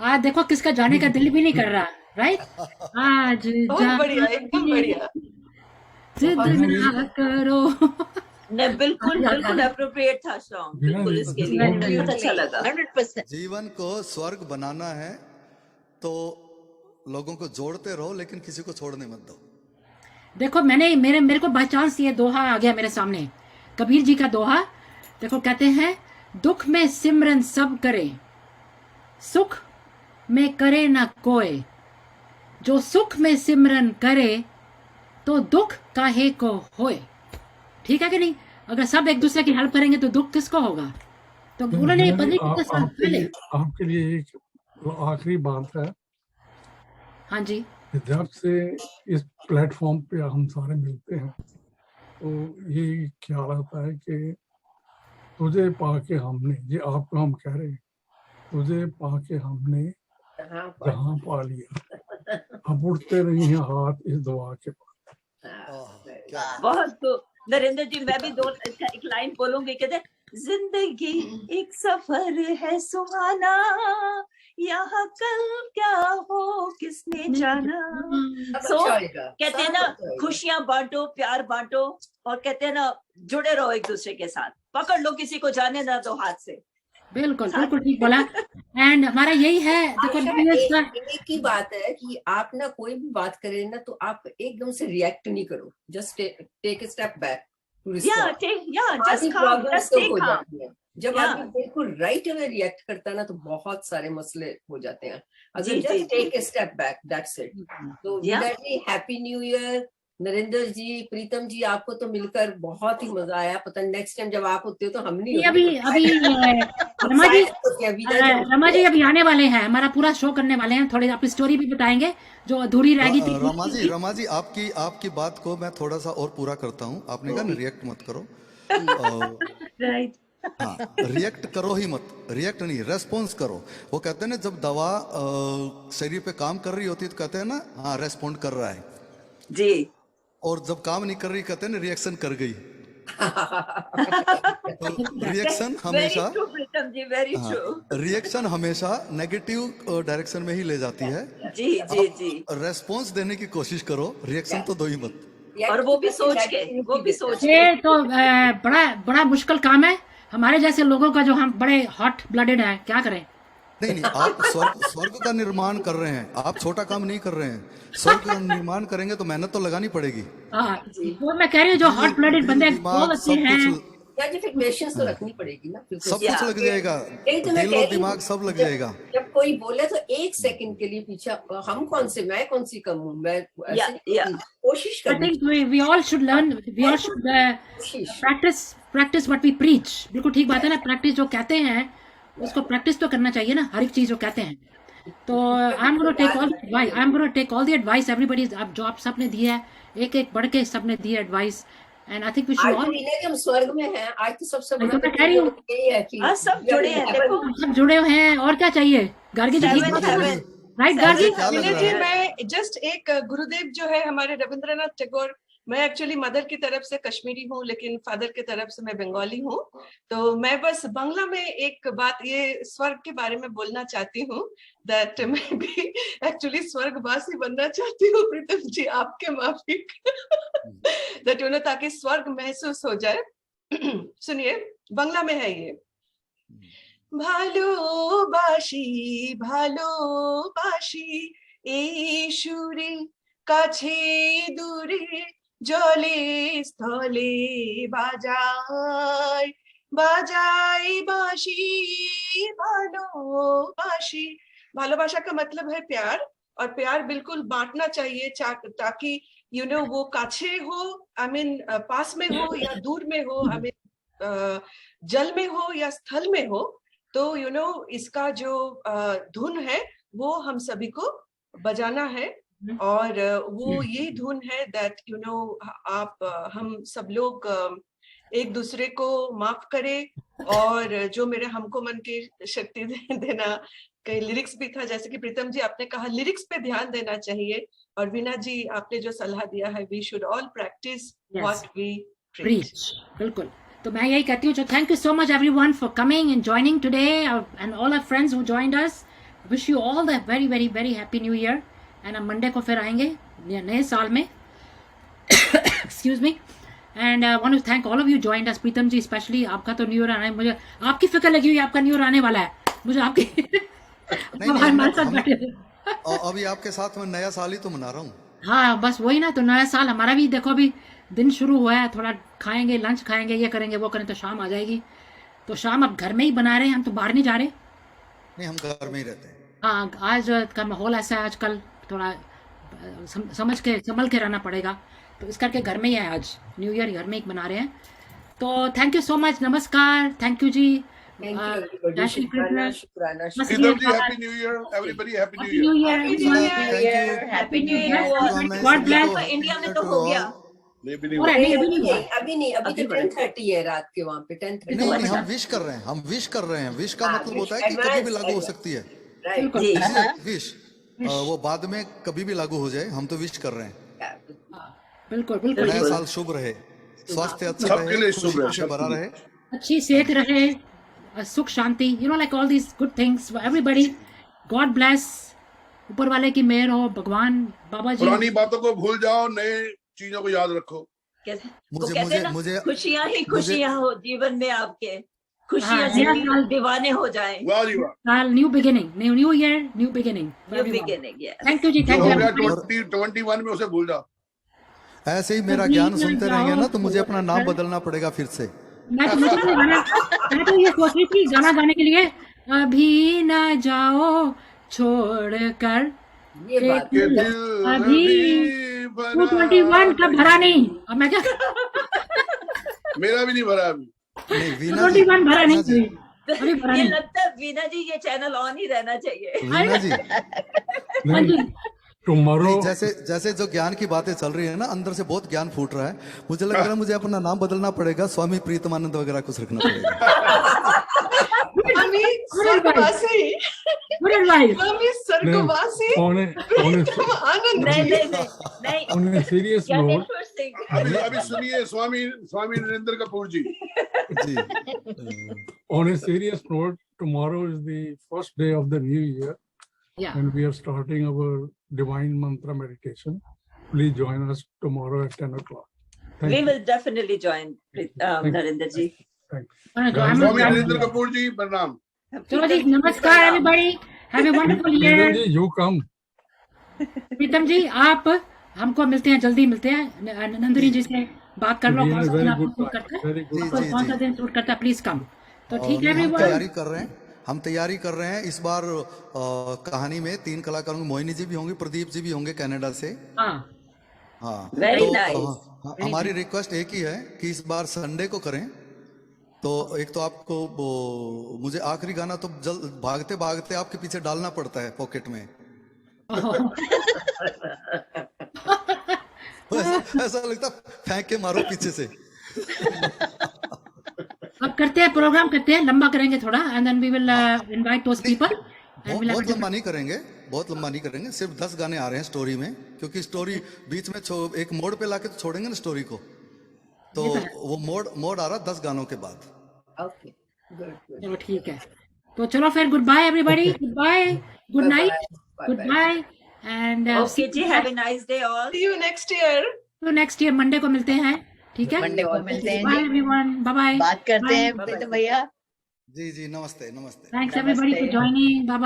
आज देखो किसका जाने का दिल भी नहीं कर रहा, राइट? आज बहुत बढ़िया, एकदम जाने बढ़िया। जिद ना करो। नहीं, बिल्कुल बिल्कुल अप्रोप्रिएट था सॉन्ग, बिल्कुल इसके लिए बहुत अच्छा लगा। 100%। जीवन को स्वर्ग बनाना है तो लोगों को जोड़ते रहो, लेकिन किसी को छोड़ने मत दो। देखो मेरे को बाय चांस ये दोहा आ गया मेरे सामने, कबीर जी का दोहा। देखो कहते हैं, दुख में सिमरन सब करे, सुख में करे ना कोई। जो सुख में सिमरन करे तो दुख काहे को होए। ठीक है कि नहीं? अगर सब एक दूसरे की हेल्प करेंगे तो दुख किसको होगा? तो उन्होंने वीणा जी, बदली कितने साल पहले। आपके लिए एक आखिरी बात है हाँ जी, कि जब से इस प्लेटफॉर्म पे हम सारे मिलते हैं तो ये ख्याल आता है कि तुझे पाके हमने, ये आपको हम कह रहे हैं, तुझे पाके हमने हाँ, जहां पा लिया, अब उठते नहीं हैं हाथ इस दुआ के बाद। क्या बहुत तो नरेंद्र जी, मैं भी एक लाइन बोलूंगी, कहते हैं, जिंदगी एक सफर है सुहाना, यहाँ कल क्या हो किसने जाना। सब अच्छा होएगा, कहते हैं सब ना, अच्छा होएगा। खुशियां बांटो, प्यार बांटो, और कहते हैं ना, जुड़े रहो एक दूसरे के साथ, पकड़ लो किसी को, जाने ना दो हाथ से। बिल्कुल बिल्कुल ठीक बोला। एंड हमारा यही है, देखो आशा, New Year's का एक ही बात है कि आप ना कोई भी बात करें ना तो आप एकदम से रिएक्ट नहीं करो, just take a step back to respond. just आधी calm, प्रॉब्लम just तो stay हो calm. जाती है जब Yeah. आदमी बिल्कुल राइट अवे रिएक्ट करता है ना, तो बहुत सारे मसले हो जाते हैं। अगर जी, जस्ट जी, take a step back, that's it. तो Yeah. Veena ji, happy new year. Narendra ji, Pritam ji, आपको तो मिलकर बहुत ही मजा आया। पता नहीं नेक्स्ट टाइम जब आप होते हो तो हम नहीं नहीं, होते। अभी रमा जी, रमा जी अभी आने वाले हैं, हमारा पूरा शो करने वाले हैं। थोड़ी अपनी स्टोरी भी बताएंगे जो अधूरी रह गई थी। रमा जी आपकी बात को मैं थोड़ा सा और पूरा करता हूँ। आपने कहा ना रिएक्ट मत करो, राइट। हाँ, रिएक्ट करो ही मत, रिएक्ट नहीं, रेस्पॉन्स करो। वो कहते हैं ना, जब दवा शरीर पे काम कर रही होती है तो कहते हैं ना, हाँ रेस्पॉन्ड कर रहा है, जी। और जब काम नहीं कर रही कहते हैं ना, रिएक्शन कर गई। तो रिएक्शन हमेशा, Very true, प्रीतम जी, very हाँ, true. रिएक्शन हमेशा नेगेटिव डायरेक्शन में ही ले जाती है। जी जी जी। रेस्पॉन्स देने की कोशिश करो, रिएक्शन तो दो ही मत। और वो भी सोच के, वो भी सोच के। ये तो बड़ा मुश्किल काम है हमारे जैसे लोगों का, जो हम बड़े हॉट ब्लडेड हैं। क्या करें? नहीं, आप स्वर्ग का निर्माण कर रहे हैं, आप छोटा काम नहीं कर रहे हैं। स्वर्ग का निर्माण करेंगे तो मेहनत तो लगानी पड़ेगी। हाँ, वो मैं कह रही हूँ, जो हॉट ब्लडेड बंदे बहुत अच्छे हैं, फिर पेशेंस तो रखनी पड़ेगी ना, फिर सब कुछ लग जाएगा, यही तो मैं दिल कह और रही दिमाग हूँ। सब लग जाएगा। जब कोई बोले तो एक सेकंड के लिए पीछे, हम कौन से, मैं कौन सी कम हूँ, मैं ऐसे नहीं, कोशिश I करनी think we all should learn, we all should कोशिश। practice what we preach. बिल्कुल ठीक बात है ना, प्रैक्टिस जो कहते हैं उसको प्रैक्टिस तो करना चाहिए ना, हर एक चीज जो कहते हैं। तो I'm going to take all the advice everybody, जो आप सबने दिया है, एक एक बढ़ के सबने दिया advice, and I think we should आज all, तो इन्हें कि हम स्वर्ग में हैं, आज तो सबसे मैं बड़ा तो कह रही हूँ, यही है कि आज सब जुड़े हैं, देखो। सब जुड़े हुए हैं, और क्या चाहिए? गार्गी जी ठीक बात है, राइट गार्गी? क्या लग विनय रहा जी, है? मैं जस्ट एक गुरुदेव जो है हमारे रविंद्रनाथ टैगोर, मैं एक्चुअली मदर की तरफ से कश्मीरी हूँ लेकिन फादर की तरफ से मैं बंगाली हूँ। तो मैं बस बांग्ला में एक बात ये स्वर्ग के बारे में बोलना चाहती हूँ, दैट मैं भी एक्चुअली स्वर्गवासी बनना चाहती हूँ प्रीतम जी, आपके माफिक, दैट ताकि स्वर्ग महसूस हो जाए। सुनिए, बांग्ला में है ये। ভালোবাসি ভালোবাসি এই সুরে, কাছে দূরে জলে স্থলে বাজাই বাজাই বাঁশি ভালোবাসি। ভালোবাসা का मतलब है प्यार, और प्यार बिल्कुल बांटना चाहिए ताकि वो काछे हो, आई मीन पास में हो या दूर में हो, आई मीन जल में हो या स्थल में हो। तो इसका जो धुन है वो हम सभी को बजाना है, और वो ये धुन है दैट आप हम सब लोग एक दूसरे को माफ करें, और जो मेरे हमको मन की शक्ति देना, कई लिरिक्स भी था, जैसे कि प्रीतम जी आपने कहा लिरिक्स पे ध्यान देना चाहिए, और वीणा जी आपने जो सलाह दिया है, we should all practise what we preach. बिल्कुल। तो मैं यही कहती हूँ, thank you so much everyone for coming and joining today, and all our friends who joined us. Wish you all the very very very happy new year. And हम Monday को फिर आएंगे नए साल में। Excuse me. And I want to thank all of you joined us. Pritam ji specially आपका तो new year आना है, मुझे आपकी फिक्र लगी हुई है, आपका न्यू ईयर आने वाला है, मुझे आपकी हमारे साथ बैठे थे। अभी आपके साथ में नया साल ही तो मना रहा हूँ। हाँ बस वही ना, तो नया साल हमारा भी देखो अभी दिन शुरू हुआ है, थोड़ा खाएंगे, लंच खाएंगे, ये करेंगे वो करें, तो शाम आ जाएगी। तो शाम अब घर में ही बना रहे हैं, हम तो बाहर नहीं जा रहे। नहीं, हम घर में ही रहते हैं। हाँ आज का माहौल ऐसा है आजकल, थोड़ा समझ के संभल के रहना पड़ेगा, तो इस करके घर में ही है। आज न्यू ईयर घर में ही मना रहे हैं। तो थैंक यू सो मच, नमस्कार, thank you ji. Thank you everybody. जय श्री शुक्राना, कृष्ण। शुक्राना, बस शुक्राना। Pritam ji happy new year, everybody happy new happy year. New year, Happy New Year. Thank you. Happy new year. God bless. तो इंडिया में तो हो गया। नहीं भी नहीं हो रहा हुआ। है, नहीं अभी नहीं हुआ। अभी नहीं, अभी अभी तो 10:30 है रात के वहाँ पे, 10:30। नहीं, अच्छा। हम विश कर रहे हैं, हम विश कर रहे हैं। विश का हाँ, मतलब wish, होता है कि कभी भी advance, लागू हो advance. सकती है। राइट। बिल्कुल। जी This is wish. वो बाद में कभी भी लागू हो जाए, हम तो विश कर रहे हैं। बिल्कुल बिल्कुल। नया साल शुभ रहे, स्वास्थ्य अच्छा सबके लिए रहे, शुभ रहे, खुशी से भरा सबके लिए। रहे। अच्छी सेहत रहे, सुख शांति, you know like all these good things everybody. God bless, ऊपर वाले की मेहर हो, भगवान बाबा जी। पुरानी बातों को भूल जाओ, नए चीजों को याद रखो। कहते मुझे कहते हैं ना, मुझे खुशियां ही मुझे खुशियां हो जीवन में आपके, खुशियां हाँ, जिंदगी नया में दीवाने हो जाएं। वाह जी वाह। साल, new beginning, new year, new beginning. New beginning. Thank you ji, जो थैंक हो यू। गया 2021 में उसे भूल जाओ। ऐसे ही मेरा अभी ज्ञान ना सुनते जाओ रहेंगे ना, तो मुझे अपना नाम छोड़कर। बदलना पड़ेगा फिर से। मैं तो ये सोच रही थी गाना गाने के लिए, अभी ना जाओ छोड़ कर ये बात के है। दिल अभी भरा 221 का भरा नहीं। अब मैं क्या मेरा भी नहीं भरा अभी। नहीं, वीना जी, 221 भरा वीना नहीं जी, अभी भरा ये नहीं। लगता है वीना जी ये चैनल ऑन ही रहना चाहिए। वीना जी, हाँ जी। Tomorrow, नहीं, जैसे जैसे जो ज्ञान की बातें चल रही है ना, अंदर से बहुत ज्ञान फूट रहा है। मुझे लग रहा है मुझे अपना नाम बदलना पड़ेगा, स्वामी प्रीतमानंद वगैरह कुछ रखना पड़ेगा। स्वामी स्वर्गवासी, गुड एडवाइस। स्वामी स्वर्गवासी, on a प्रीतम आनंद नहीं जी। नहीं नहीं on a serious note, Dnyaneshwar Singh. अभी सुनिए स्वामी नरेंद्र कपूर जी। जी, on a serious note, tomorrow is the first day of the new year, Yeah. and we are starting our divine mantra meditation. Please join us tomorrow at 10 o'clock. Thank We you. will definitely join Narendra जी। स्वामी नरेंद्र कपूर जी प्रणाम। चलो जी, नमस्कार everybody, have a wonderful Pritam year. ji, you come. प्रीतम जी आप हमको मिलते हैं, जल्दी मिलते हैं। नंदिनी जी से बात कर लो, We कौन are सा very दिन आपको good सूट time. करता है, Very good. आपको जी, कौन जी। सा दिन सूट करता है, प्लीज कम। तो और ठीक है हम एवरीवन। तैयारी कर रहे हैं, हम तैयारी कर रहे हैं। इस बार कहानी में 3 कलाकार होंगे, मोहिनी जी भी होंगे, प्रदीप जी भी होंगे कनाडा से। हाँ हाँ, Very तो nice. हमारी रिक्वेस्ट एक ही है कि इस बार संडे को करें। तो एक तो आपको मुझे आखिरी गाना तो जल्द भागते भागते आपके पीछे डालना पड़ता है पॉकेट में। ऐसा लगता फेंक के मारो पीछे से। अब करते हैं, प्रोग्राम करते हैं, लंबा करेंगे थोड़ा, and then we will invite those people and will बहुत लंबा नहीं करेंगे, बहुत लंबा नहीं करेंगे। सिर्फ 10 गाने आ रहे हैं स्टोरी में, क्योंकि स्टोरी बीच में एक मोड़ पे लाके तो छोड़ेंगे ना स्टोरी को। तो वो मोड़ आ रहा 10 गानों के बाद। Okay. Good, good. चलो ठीक है, तो चलो फिर goodbye everybody, goodbye, good Bye-bye. Night, good Bye-bye. Bye and okay ji, have a nice day all. See you next year. Next year Monday को मिलते हैं, ठीक है। मंडे को मिलते हैं bye ji, everyone, bye bye, बात करते हैं प्रीतम भैया। जी जी, नमस्ते नमस्ते। थैंक्स एवरीबॉडी फॉर नमस्ते। Joining, bye.